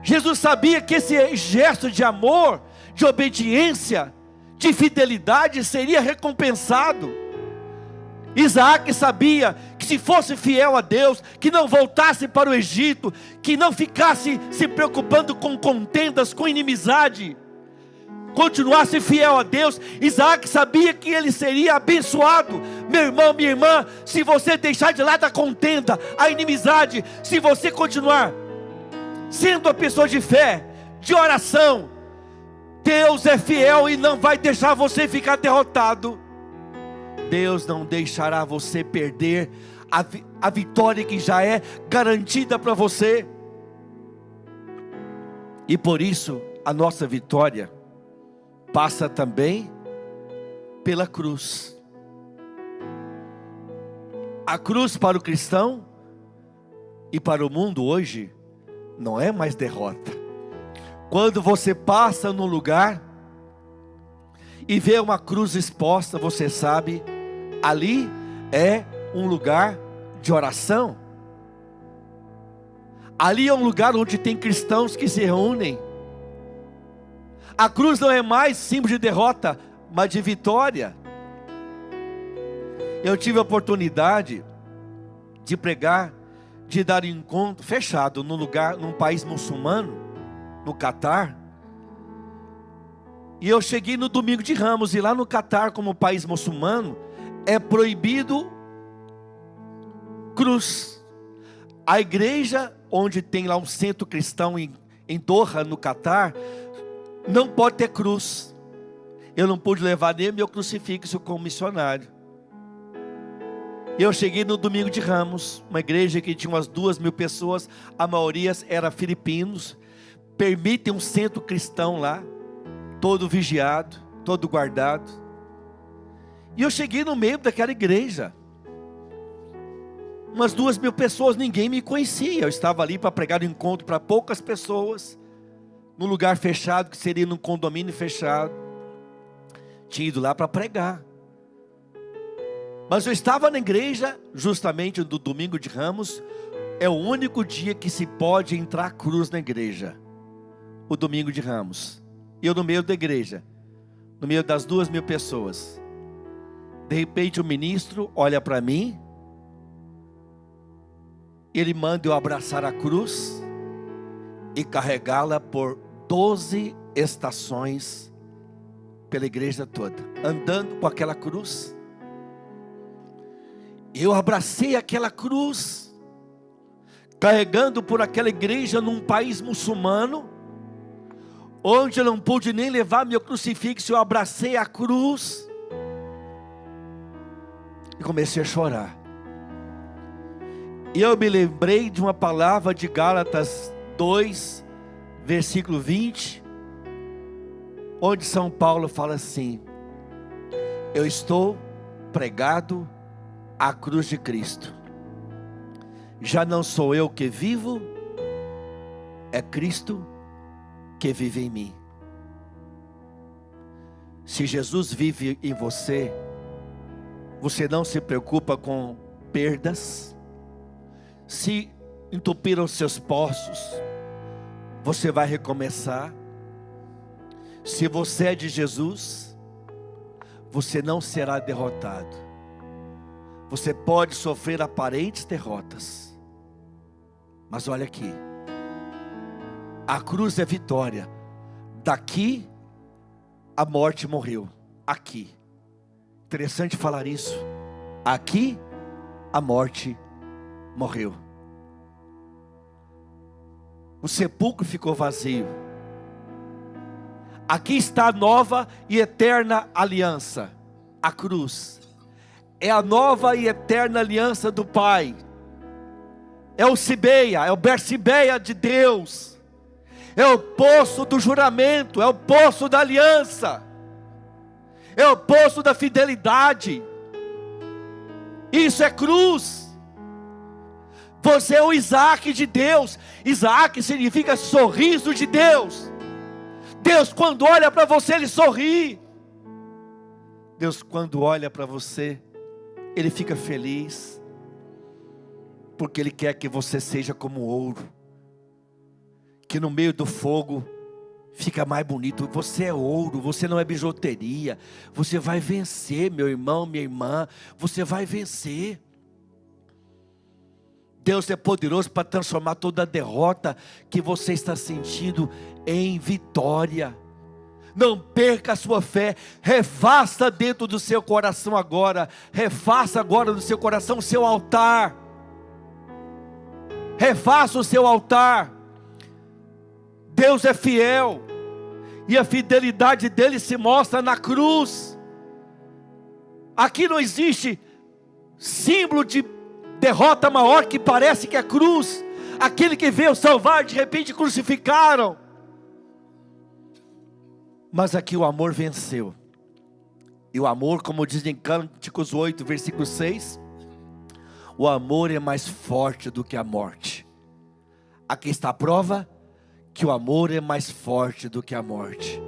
Jesus sabia que esse gesto de amor, de obediência, de fidelidade seria recompensado. Isaac sabia que se fosse fiel a Deus, que não voltasse para o Egito, que não ficasse se preocupando com contendas, com inimizade, continuasse fiel a Deus, Isaac sabia que ele seria abençoado. Meu irmão, minha irmã, se você deixar de lado a contenda, a inimizade, se você continuar sendo uma pessoa de fé, de oração, Deus é fiel e não vai deixar você ficar derrotado. Deus não deixará você perder a vitória que já é garantida para você. E por isso a nossa vitória passa também pela cruz. A cruz para o cristão e para o mundo hoje não é mais derrota. Quando você passa num lugar e vê uma cruz exposta, você sabe, ali é um lugar de oração. Ali é um lugar onde tem cristãos que se reúnem. A cruz não é mais símbolo de derrota, mas de vitória. Eu tive a oportunidade de pregar, de dar encontro fechado num país muçulmano, no Catar. E eu cheguei no domingo de Ramos, e lá no Catar, como país muçulmano, é proibido cruz. A igreja, onde tem lá um centro cristão em Doha, no Catar, não pode ter cruz. Eu não pude levar nem meu crucifixo como missionário. Eu cheguei no domingo de Ramos, uma igreja que tinha umas 2.000 pessoas, a maioria era filipinos. Permitem um centro cristão lá, todo vigiado, todo guardado. E eu cheguei no meio daquela igreja, umas 2.000 pessoas, ninguém me conhecia. Eu estava ali para pregar um encontro para poucas pessoas, num lugar fechado, que seria num condomínio fechado. Tinha ido lá para pregar. Mas eu estava na igreja, justamente no domingo de Ramos, é o único dia que se pode entrar cruz na igreja, o domingo de Ramos. E eu no meio da igreja, no meio das 2.000 pessoas. De repente o ministro olha para mim, ele manda eu abraçar a cruz e carregá-la por 12 estações pela igreja toda, andando com aquela cruz. Eu abracei aquela cruz, carregando por aquela igreja num país muçulmano, onde eu não pude nem levar meu crucifixo. Eu abracei a cruz e comecei a chorar. E eu me lembrei de uma palavra de Gálatas 2, versículo 20, onde São Paulo fala assim: eu estou pregado à cruz de Cristo. Já não sou eu que vivo, é Cristo que vive em mim. Se Jesus vive em você, você não se preocupa com perdas. Se entupiram seus poços, você vai recomeçar. Se você é de Jesus, você não será derrotado. Você pode sofrer aparentes derrotas, mas olha aqui, a cruz é vitória. Daqui a morte morreu. Aqui, interessante falar isso. Aqui a morte morreu. O sepulcro ficou vazio. Aqui está a nova e eterna aliança. A cruz é a nova e eterna aliança do Pai. É o Sibeia, é o Bersibeia de Deus. É o poço do juramento, é o poço da aliança. É o poço da fidelidade. Isso é cruz. Você é o Isaac de Deus. Isaac significa sorriso de Deus. Deus, quando olha para você, Ele sorri. Deus, quando olha para você, Ele fica feliz, porque Ele quer que você seja como ouro, que no meio do fogo fica mais bonito. Você é ouro, você não é bijuteria. Você vai vencer, meu irmão, minha irmã. Você vai vencer. Deus é poderoso para transformar toda a derrota que você está sentindo em vitória. Não perca a sua fé. Refaça dentro do seu coração agora. Refaça agora no seu coração o seu altar. Refaça o seu altar. Deus é fiel, e a fidelidade dele se mostra na cruz. Aqui não existe símbolo de derrota maior que parece que é cruz. Aquele que veio salvar, de repente crucificaram. Mas aqui o amor venceu. E o amor, como diz em Cânticos 8, versículo 6, o amor é mais forte do que a morte. Aqui está a prova que o amor é mais forte do que a morte.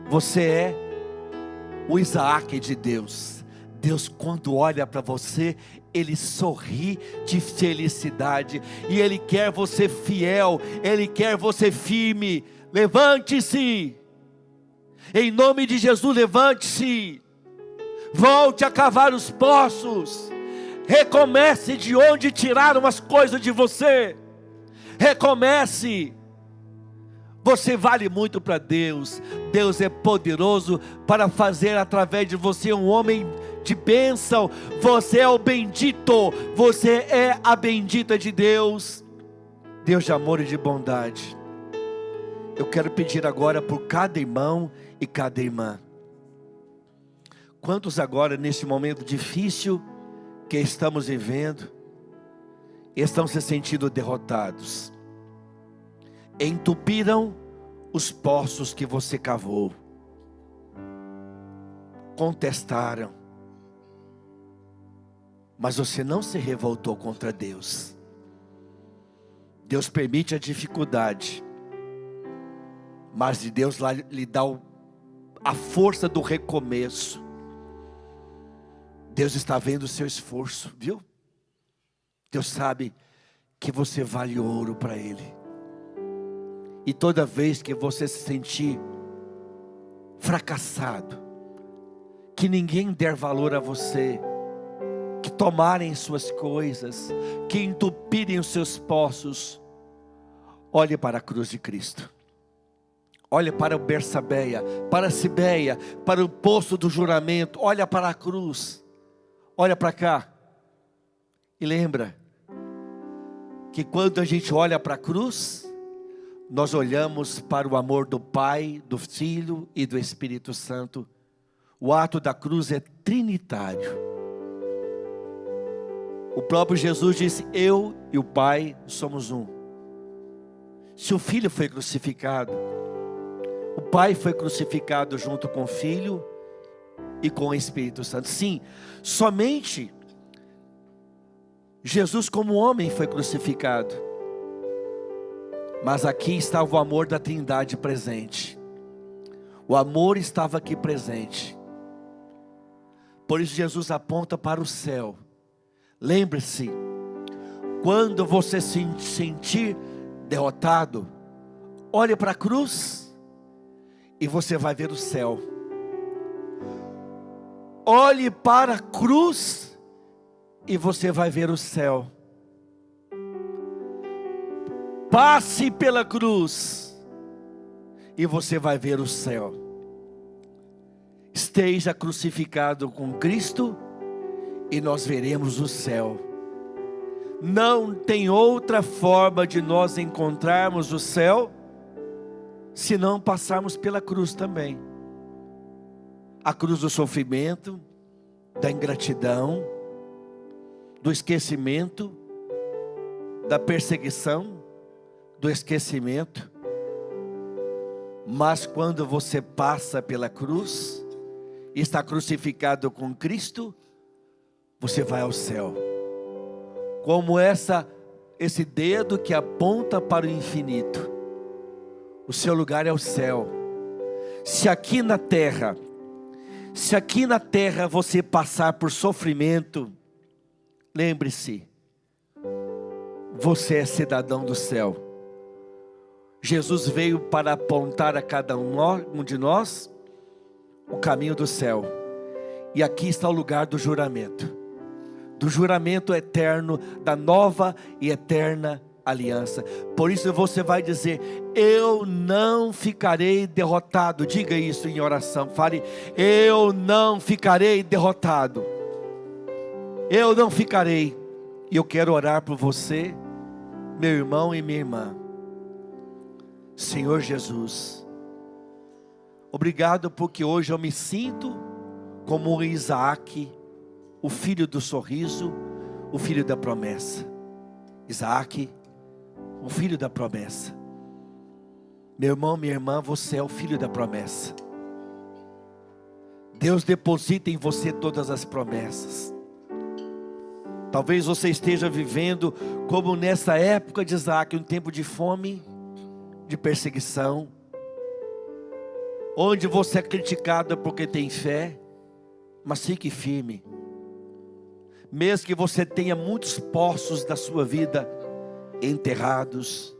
Você é o Isaac de Deus. Deus, quando olha para você, Ele sorri de felicidade. E Ele quer você fiel, Ele quer você firme. Levante-se. Em nome de Jesus, levante-se. Volte a cavar os poços. Recomece de onde tiraram as coisas de você. Recomece. Você vale muito para Deus. Deus é poderoso para fazer através de você um homem de bênção. Você é o bendito, você é a bendita de Deus, Deus de amor e de bondade. Eu quero pedir agora por cada irmão e cada irmã. Quantos agora, nesse momento difícil que estamos vivendo, estão se sentindo derrotados? Entupiram os poços que você cavou, contestaram, mas você não se revoltou contra Deus. Deus permite a dificuldade, mas de Deus lá lhe dá a força do recomeço. Deus está vendo o seu esforço, viu? Deus sabe que você vale ouro para Ele. E toda vez que você se sentir fracassado, que ninguém der valor a você, que tomarem suas coisas, que entupirem os seus poços, olhe para a cruz de Cristo. Olha para o Bersabeia, para a Cibeia, para o poço do juramento. Olha para a cruz. Olha para cá. E lembra que quando a gente olha para a cruz, nós olhamos para o amor do Pai, do Filho e do Espírito Santo. O ato da cruz é trinitário. O próprio Jesus disse: eu e o Pai somos um. Se o Filho foi crucificado, o Pai foi crucificado junto com o Filho e com o Espírito Santo. Sim, somente Jesus como homem foi crucificado. Mas aqui estava o amor da Trindade presente. O amor estava aqui presente. Por isso Jesus aponta para o céu. Lembre-se, quando você se sentir derrotado, olhe para a cruz e você vai ver o céu. Olhe para a cruz e você vai ver o céu. Passe pela cruz e você vai ver o céu. Esteja crucificado com Cristo e nós veremos o céu. Não tem outra forma de nós encontrarmos o céu se não passarmos pela cruz também. A cruz do sofrimento, da ingratidão, do esquecimento, da perseguição, do esquecimento. Mas quando você passa pela cruz, e está crucificado com Cristo, você vai ao céu. Como esse dedo que aponta para o infinito. O seu lugar é o céu. Se aqui na terra você passar por sofrimento, lembre-se, você é cidadão do céu. Jesus veio para apontar a cada um de nós o caminho do céu. E aqui está o lugar do juramento. Do juramento eterno, da nova e eterna aliança. Por isso você vai dizer: eu não ficarei derrotado. Diga isso em oração. Fale: eu não ficarei derrotado. Eu não ficarei. E eu quero orar por você, meu irmão e minha irmã. Senhor Jesus, obrigado porque hoje eu me sinto como um Isaac, o filho do sorriso, o filho da promessa. Isaac, o filho da promessa. Meu irmão, minha irmã, você é o filho da promessa. Deus deposita em você todas as promessas. Talvez você esteja vivendo como nessa época de Isaac, um tempo de fome, de perseguição, onde você é criticado porque tem fé, mas fique firme. Mesmo que você tenha muitos poços da sua vida enterrados,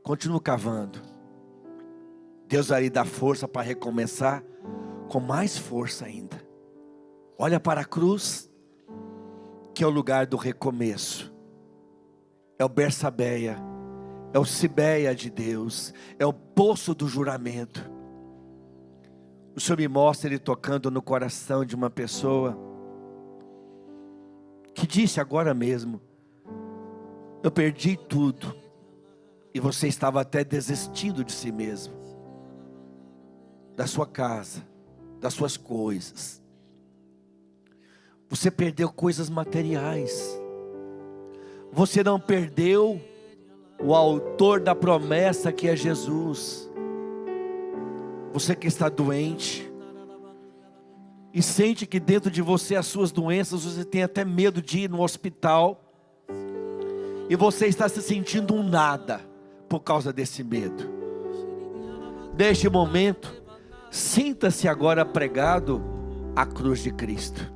continue cavando. Deus vai lhe dar força para recomeçar com mais força ainda. Olha para a cruz, que é o lugar do recomeço. É o Bersabeia, é o Cibeia de Deus, é o poço do juramento. O Senhor me mostra Ele tocando no coração de uma pessoa que disse agora mesmo: eu perdi tudo, e você estava até desistindo de si mesmo, da sua casa, das suas coisas. Você perdeu coisas materiais, você não perdeu o autor da promessa, que é Jesus. Você que está doente e sente que dentro de você as suas doenças, você tem até medo de ir no hospital, e você está se sentindo um nada por causa desse medo. Neste momento, sinta-se agora pregado à cruz de Cristo.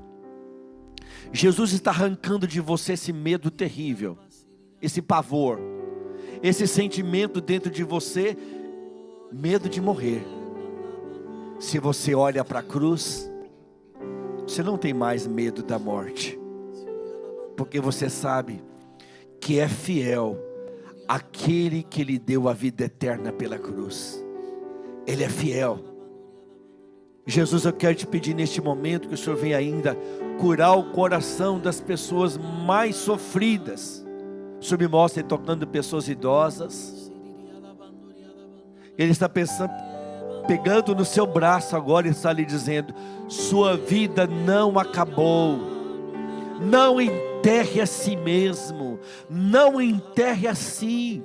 Jesus está arrancando de você esse medo terrível, esse pavor, esse sentimento dentro de você, medo de morrer. Se você olha para a cruz, você não tem mais medo da morte, porque você sabe que é fiel aquele que lhe deu a vida eterna pela cruz. Ele é fiel. Jesus, eu quero te pedir neste momento que o Senhor venha ainda curar o coração das pessoas mais sofridas. O Senhor me mostra Ele tocando pessoas idosas. Ele está pegando no seu braço agora e está lhe dizendo: sua vida não acabou. Não enterre a si mesmo. Não enterre a si.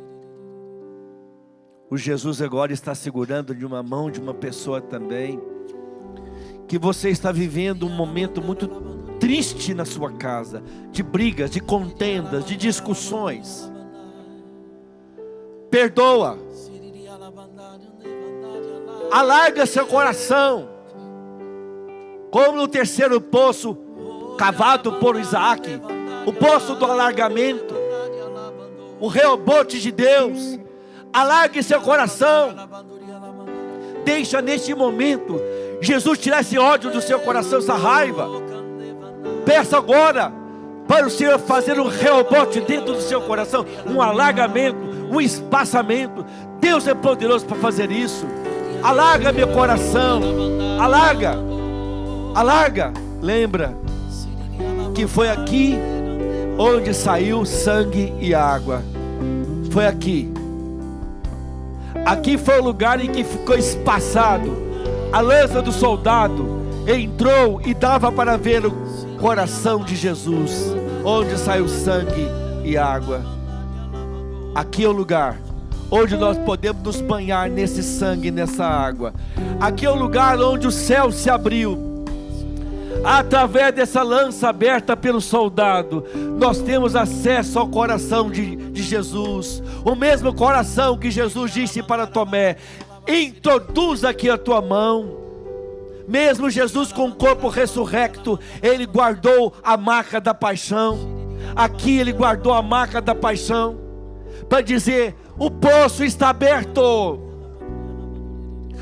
O Jesus agora está segurando de uma mão de uma pessoa também, que você está vivendo um momento muito triste na sua casa, de brigas, de contendas, de discussões. Perdoa. Alarga seu coração, como no terceiro poço cavado por Isaac, o poço do alargamento, o Reobote de Deus. Alargue seu coração. Deixa neste momento Jesus tirar esse ódio do seu coração, essa raiva. Peça agora para o Senhor fazer um Reobote dentro do seu coração, um alargamento, um espaçamento. Deus é poderoso para fazer isso. Alarga meu coração, alarga, alarga. Lembra que foi aqui onde saiu sangue e água. Foi aqui. Aqui foi o lugar em que ficou espaçado. A lança do soldado entrou e dava para ver o coração de Jesus, onde saiu sangue e água. Aqui é o lugar onde nós podemos nos banhar nesse sangue, nessa água. Aqui é o lugar onde o céu se abriu. Através dessa lança aberta pelo soldado, nós temos acesso ao coração de Jesus. O mesmo coração que Jesus disse para Tomé: introduz aqui a tua mão. Mesmo Jesus com o corpo ressurrecto, Ele guardou a marca da paixão. Aqui Ele guardou a marca da paixão, para dizer: o poço está aberto.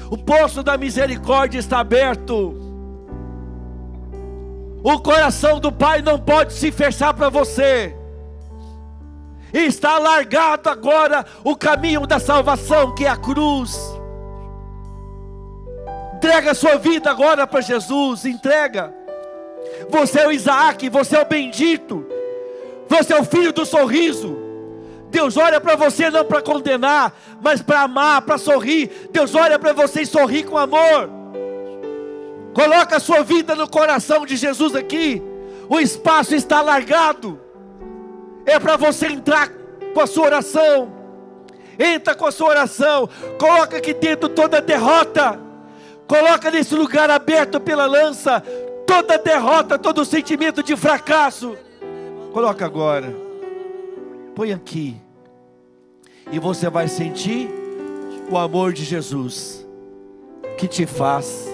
O poço da misericórdia está aberto. O coração do Pai não pode se fechar para você. Está alargado agora o caminho da salvação, que é a cruz. Entrega a sua vida agora para Jesus. Entrega. Você é o Isaac, você é o bendito, você é o filho do sorriso. Deus olha para você não para condenar, mas para amar, para sorrir. Deus olha para você e sorri com amor. Coloca a sua vida no coração de Jesus aqui. O espaço está alargado. É para você entrar com a sua oração. Entra com a sua oração. Coloca aqui dentro toda a derrota. Coloca nesse lugar aberto pela lança toda a derrota, todo o sentimento de fracasso. Coloca agora. Põe aqui. E você vai sentir o amor de Jesus, que te faz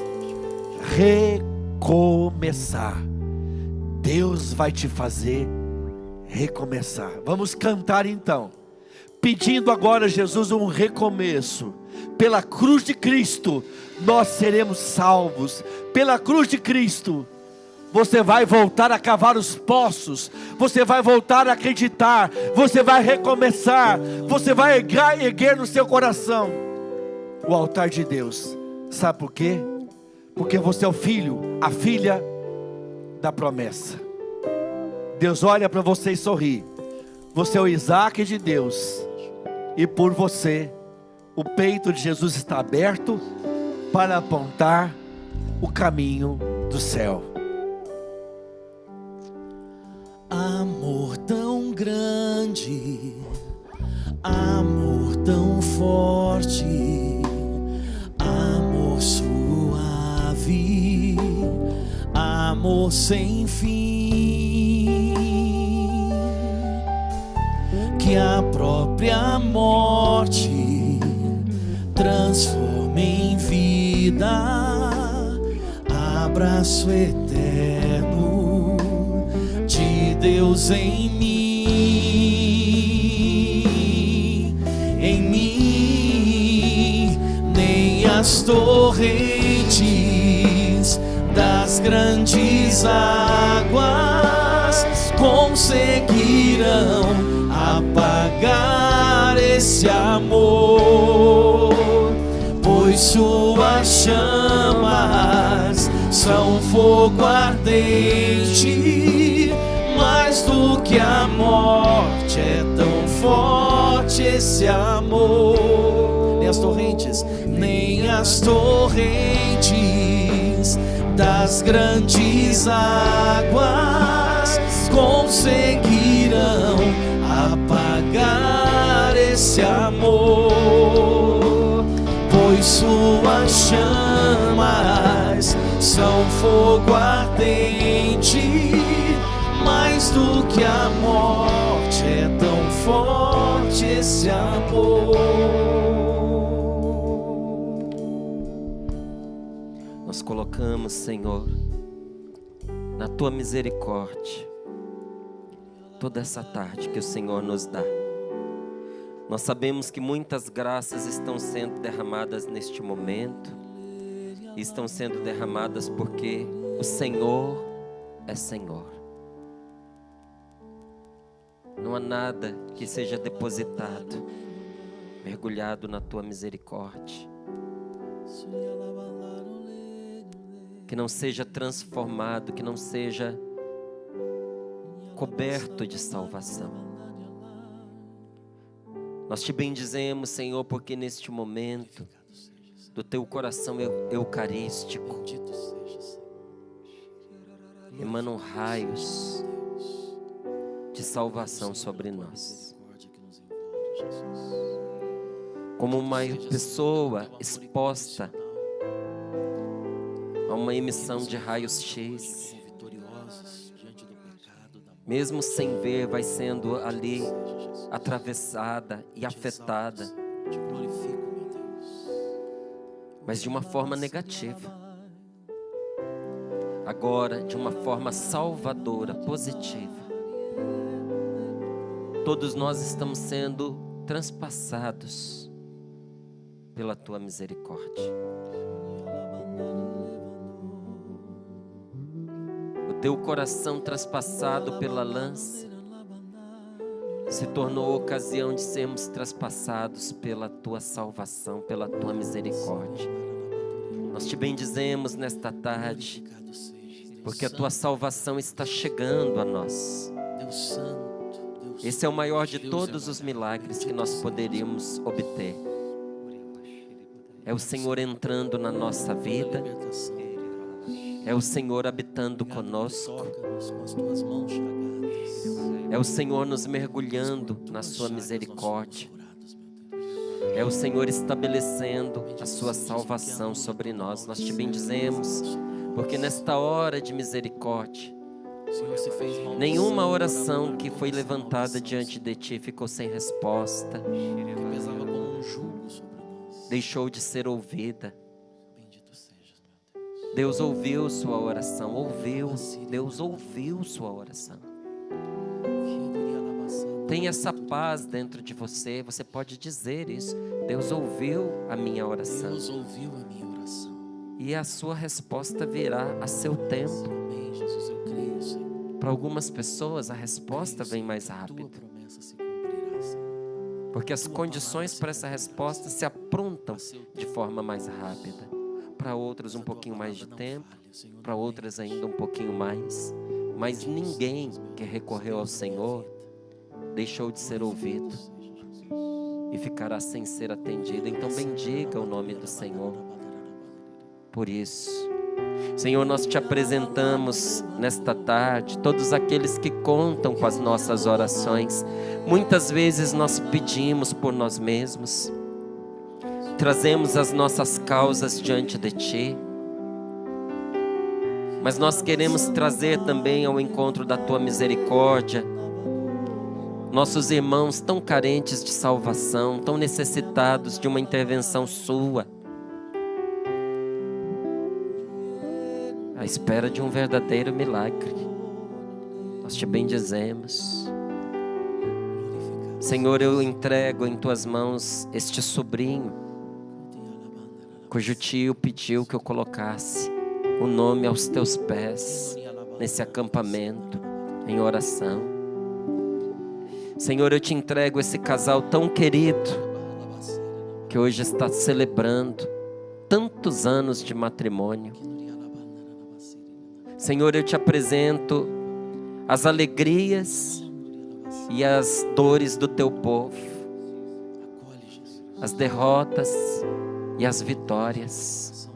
recomeçar. Deus vai te fazer recomeçar. Vamos cantar então, pedindo agora a Jesus um recomeço. Pela cruz de Cristo nós seremos salvos. Pela cruz de Cristo você vai voltar a cavar os poços, você vai voltar a acreditar, você vai recomeçar, você vai erguer no seu coração o altar de Deus. Sabe por quê? Porque você é o filho, a filha da promessa. Deus olha para você e sorri. Você é o Isaac de Deus, e por você o peito de Jesus está aberto para apontar o caminho do céu. Amor tão grande, amor tão forte, amor suave, amor sem fim, que a própria morte transforma em vida, abraço eterno de Deus em mim, nem as torrentes das grandes águas conseguirão apagar esse amor, pois suas chamas são fogo ardente. Mais do que a morte é tão forte esse amor. Nem as torrentes das grandes águas conseguirão apagar esse amor, pois suas chamas são fogo ardente. Mais do que a morte é tão forte esse amor. Nós colocamos, Senhor, na Tua misericórdia, toda essa tarde que o Senhor nos dá. Nós sabemos que muitas graças estão sendo derramadas neste momento, e estão sendo derramadas porque o Senhor é Senhor. Não há nada que seja depositado, mergulhado na Tua misericórdia, que não seja transformado, que não seja coberto de salvação. Nós Te bendizemos, Senhor, porque neste momento do Teu coração eucarístico emanam raios de salvação sobre nós. Como uma pessoa exposta a uma emissão de raios X, mesmo sem ver, vai sendo ali atravessada e afetada, mas de uma forma negativa. Agora, de uma forma salvadora, positiva. Todos nós estamos sendo transpassados pela Tua misericórdia. O Teu coração traspassado pela lança se tornou ocasião de sermos traspassados pela Tua salvação, pela Tua misericórdia. Nós Te bendizemos nesta tarde, porque a Tua salvação está chegando a nós. Esse é o maior de todos os milagres que nós poderíamos obter. É o Senhor entrando na nossa vida, é o Senhor habitando conosco, é o Senhor nos mergulhando na Sua misericórdia, é o Senhor estabelecendo a Sua salvação sobre nós. Nós Te bendizemos, porque nesta hora de misericórdia, nenhuma oração que foi levantada diante de Ti ficou sem resposta, deixou de ser ouvida. Deus ouviu sua oração, Deus ouviu sua oração. Tem essa paz dentro de você, você pode dizer isso: Deus ouviu a minha oração. E a sua resposta virá a seu tempo. Para algumas pessoas a resposta vem mais rápida, porque as condições para essa resposta se aprontam de forma mais rápida. Para outros um pouquinho mais de tempo, para outras ainda um pouquinho mais. Mas ninguém que recorreu ao Senhor deixou de ser ouvido e ficará sem ser atendido. Então bendiga o nome do Senhor por isso. Senhor, nós te apresentamos nesta tarde todos aqueles que contam com as nossas orações. Muitas vezes nós pedimos por nós mesmos, trazemos as nossas causas diante de Ti, mas nós queremos trazer também ao encontro da Tua misericórdia nossos irmãos tão carentes de salvação, tão necessitados de uma intervenção Sua, à espera de um verdadeiro milagre. Nós te bendizemos. Senhor, eu entrego em Tuas mãos este sobrinho, cujo tio pediu que eu colocasse o nome aos Teus pés, nesse acampamento, em oração. Senhor, eu te entrego esse casal tão querido, que hoje está celebrando tantos anos de matrimônio. Senhor, eu te apresento as alegrias e as dores do Teu povo, as derrotas e as vitórias,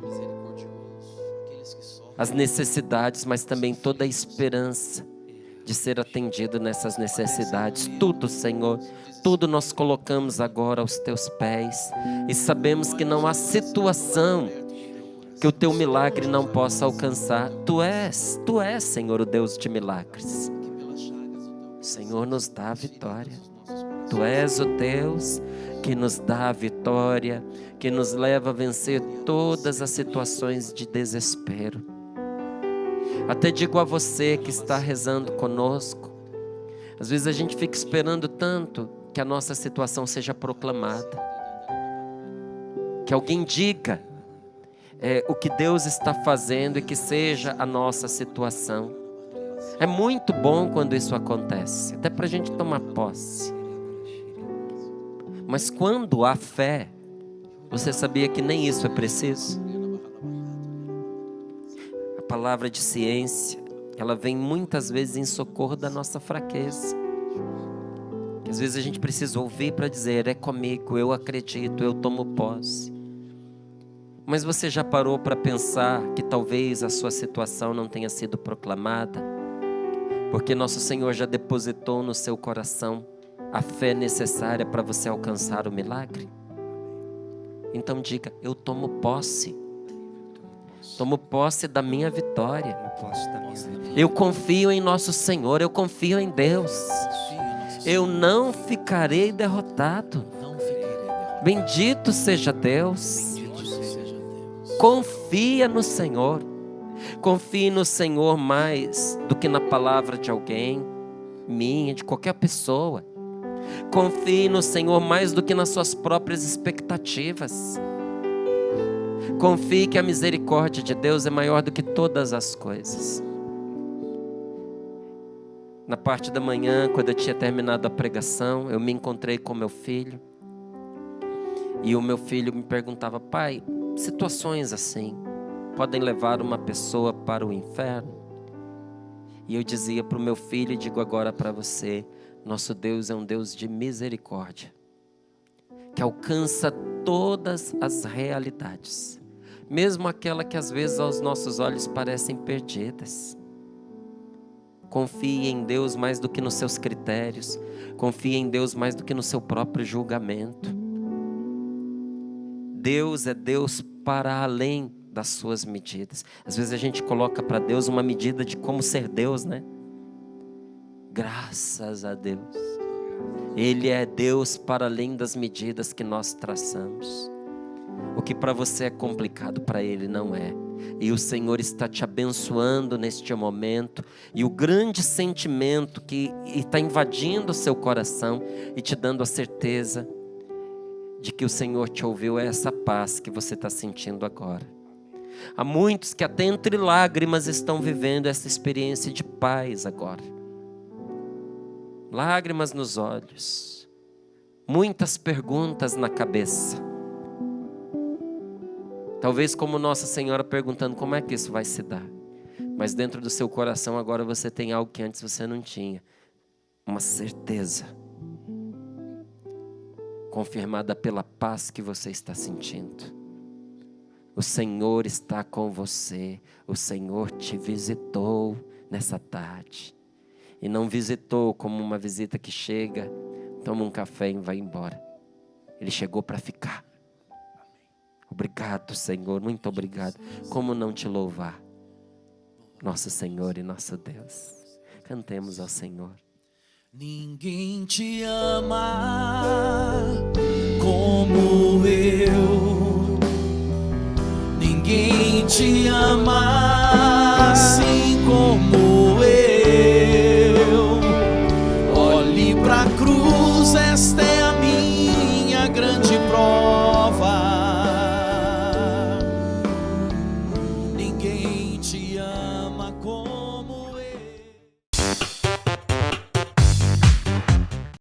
as necessidades, mas também toda a esperança de ser atendido nessas necessidades. Tudo, Senhor, tudo nós colocamos agora aos Teus pés e sabemos que não há situação que o Teu milagre não possa alcançar. Tu és, Senhor, o Deus de milagres. O Senhor nos dá a vitória. Tu és o Deus que nos dá a vitória, que nos leva a vencer todas as situações de desespero. Até digo a você que está rezando conosco, às vezes a gente fica esperando tanto que a nossa situação seja proclamada, que alguém diga o que Deus está fazendo e que seja a nossa situação. É muito bom quando isso acontece, até para a gente tomar posse. Mas quando há fé, você sabia que nem isso é preciso? A palavra de ciência, ela vem muitas vezes em socorro da nossa fraqueza. Que às vezes a gente precisa ouvir para dizer: é comigo, eu acredito, eu tomo posse. Mas você já parou para pensar que talvez a sua situação não tenha sido proclamada? Porque nosso Senhor já depositou no seu coração a fé necessária para você alcançar o milagre? Então diga: eu tomo posse. Tomo posse da minha vitória. Eu confio em nosso Senhor, eu confio em Deus. Eu não ficarei derrotado. Bendito seja Deus. Confia no Senhor. Confie no Senhor mais do que na palavra de alguém, minha, de qualquer pessoa. Confie no Senhor mais do que nas suas próprias expectativas. Confie que a misericórdia de Deus é maior do que todas as coisas. Na parte da manhã, quando eu tinha terminado a pregação, eu me encontrei com meu filho. E o meu filho me perguntava: pai, situações assim podem levar uma pessoa para o inferno? E eu dizia para o meu filho, e digo agora para você: nosso Deus é um Deus de misericórdia, que alcança todas as realidades, mesmo aquela que às vezes aos nossos olhos parecem perdidas. Confie em Deus mais do que nos seus critérios. Confie em Deus mais do que no seu próprio julgamento. Deus é Deus para além das suas medidas. Às vezes a gente coloca para Deus uma medida de como ser Deus, né? Graças a Deus, Ele é Deus para além das medidas que nós traçamos. O que para você é complicado, para Ele não é. E o Senhor está te abençoando neste momento. E o grande sentimento que está invadindo o seu coração e te dando a certeza de que o Senhor te ouviu é essa paz que você está sentindo agora. Há muitos que até entre lágrimas estão vivendo essa experiência de paz agora. Lágrimas nos olhos, muitas perguntas na cabeça. Talvez como Nossa Senhora perguntando como é que isso vai se dar. Mas dentro do seu coração agora você tem algo que antes você não tinha. Uma certeza. Confirmada pela paz que você está sentindo. O Senhor está com você. O Senhor te visitou nessa tarde. E não visitou como uma visita que chega, toma um café e vai embora. Ele chegou para ficar. Obrigado, Senhor, muito obrigado. Como não te louvar? Nosso Senhor e nosso Deus. Cantemos ao Senhor. Ninguém te ama como eu. Ninguém te ama assim como eu. Olhe pra cruz, esta é a minha grande prova. Ninguém te ama como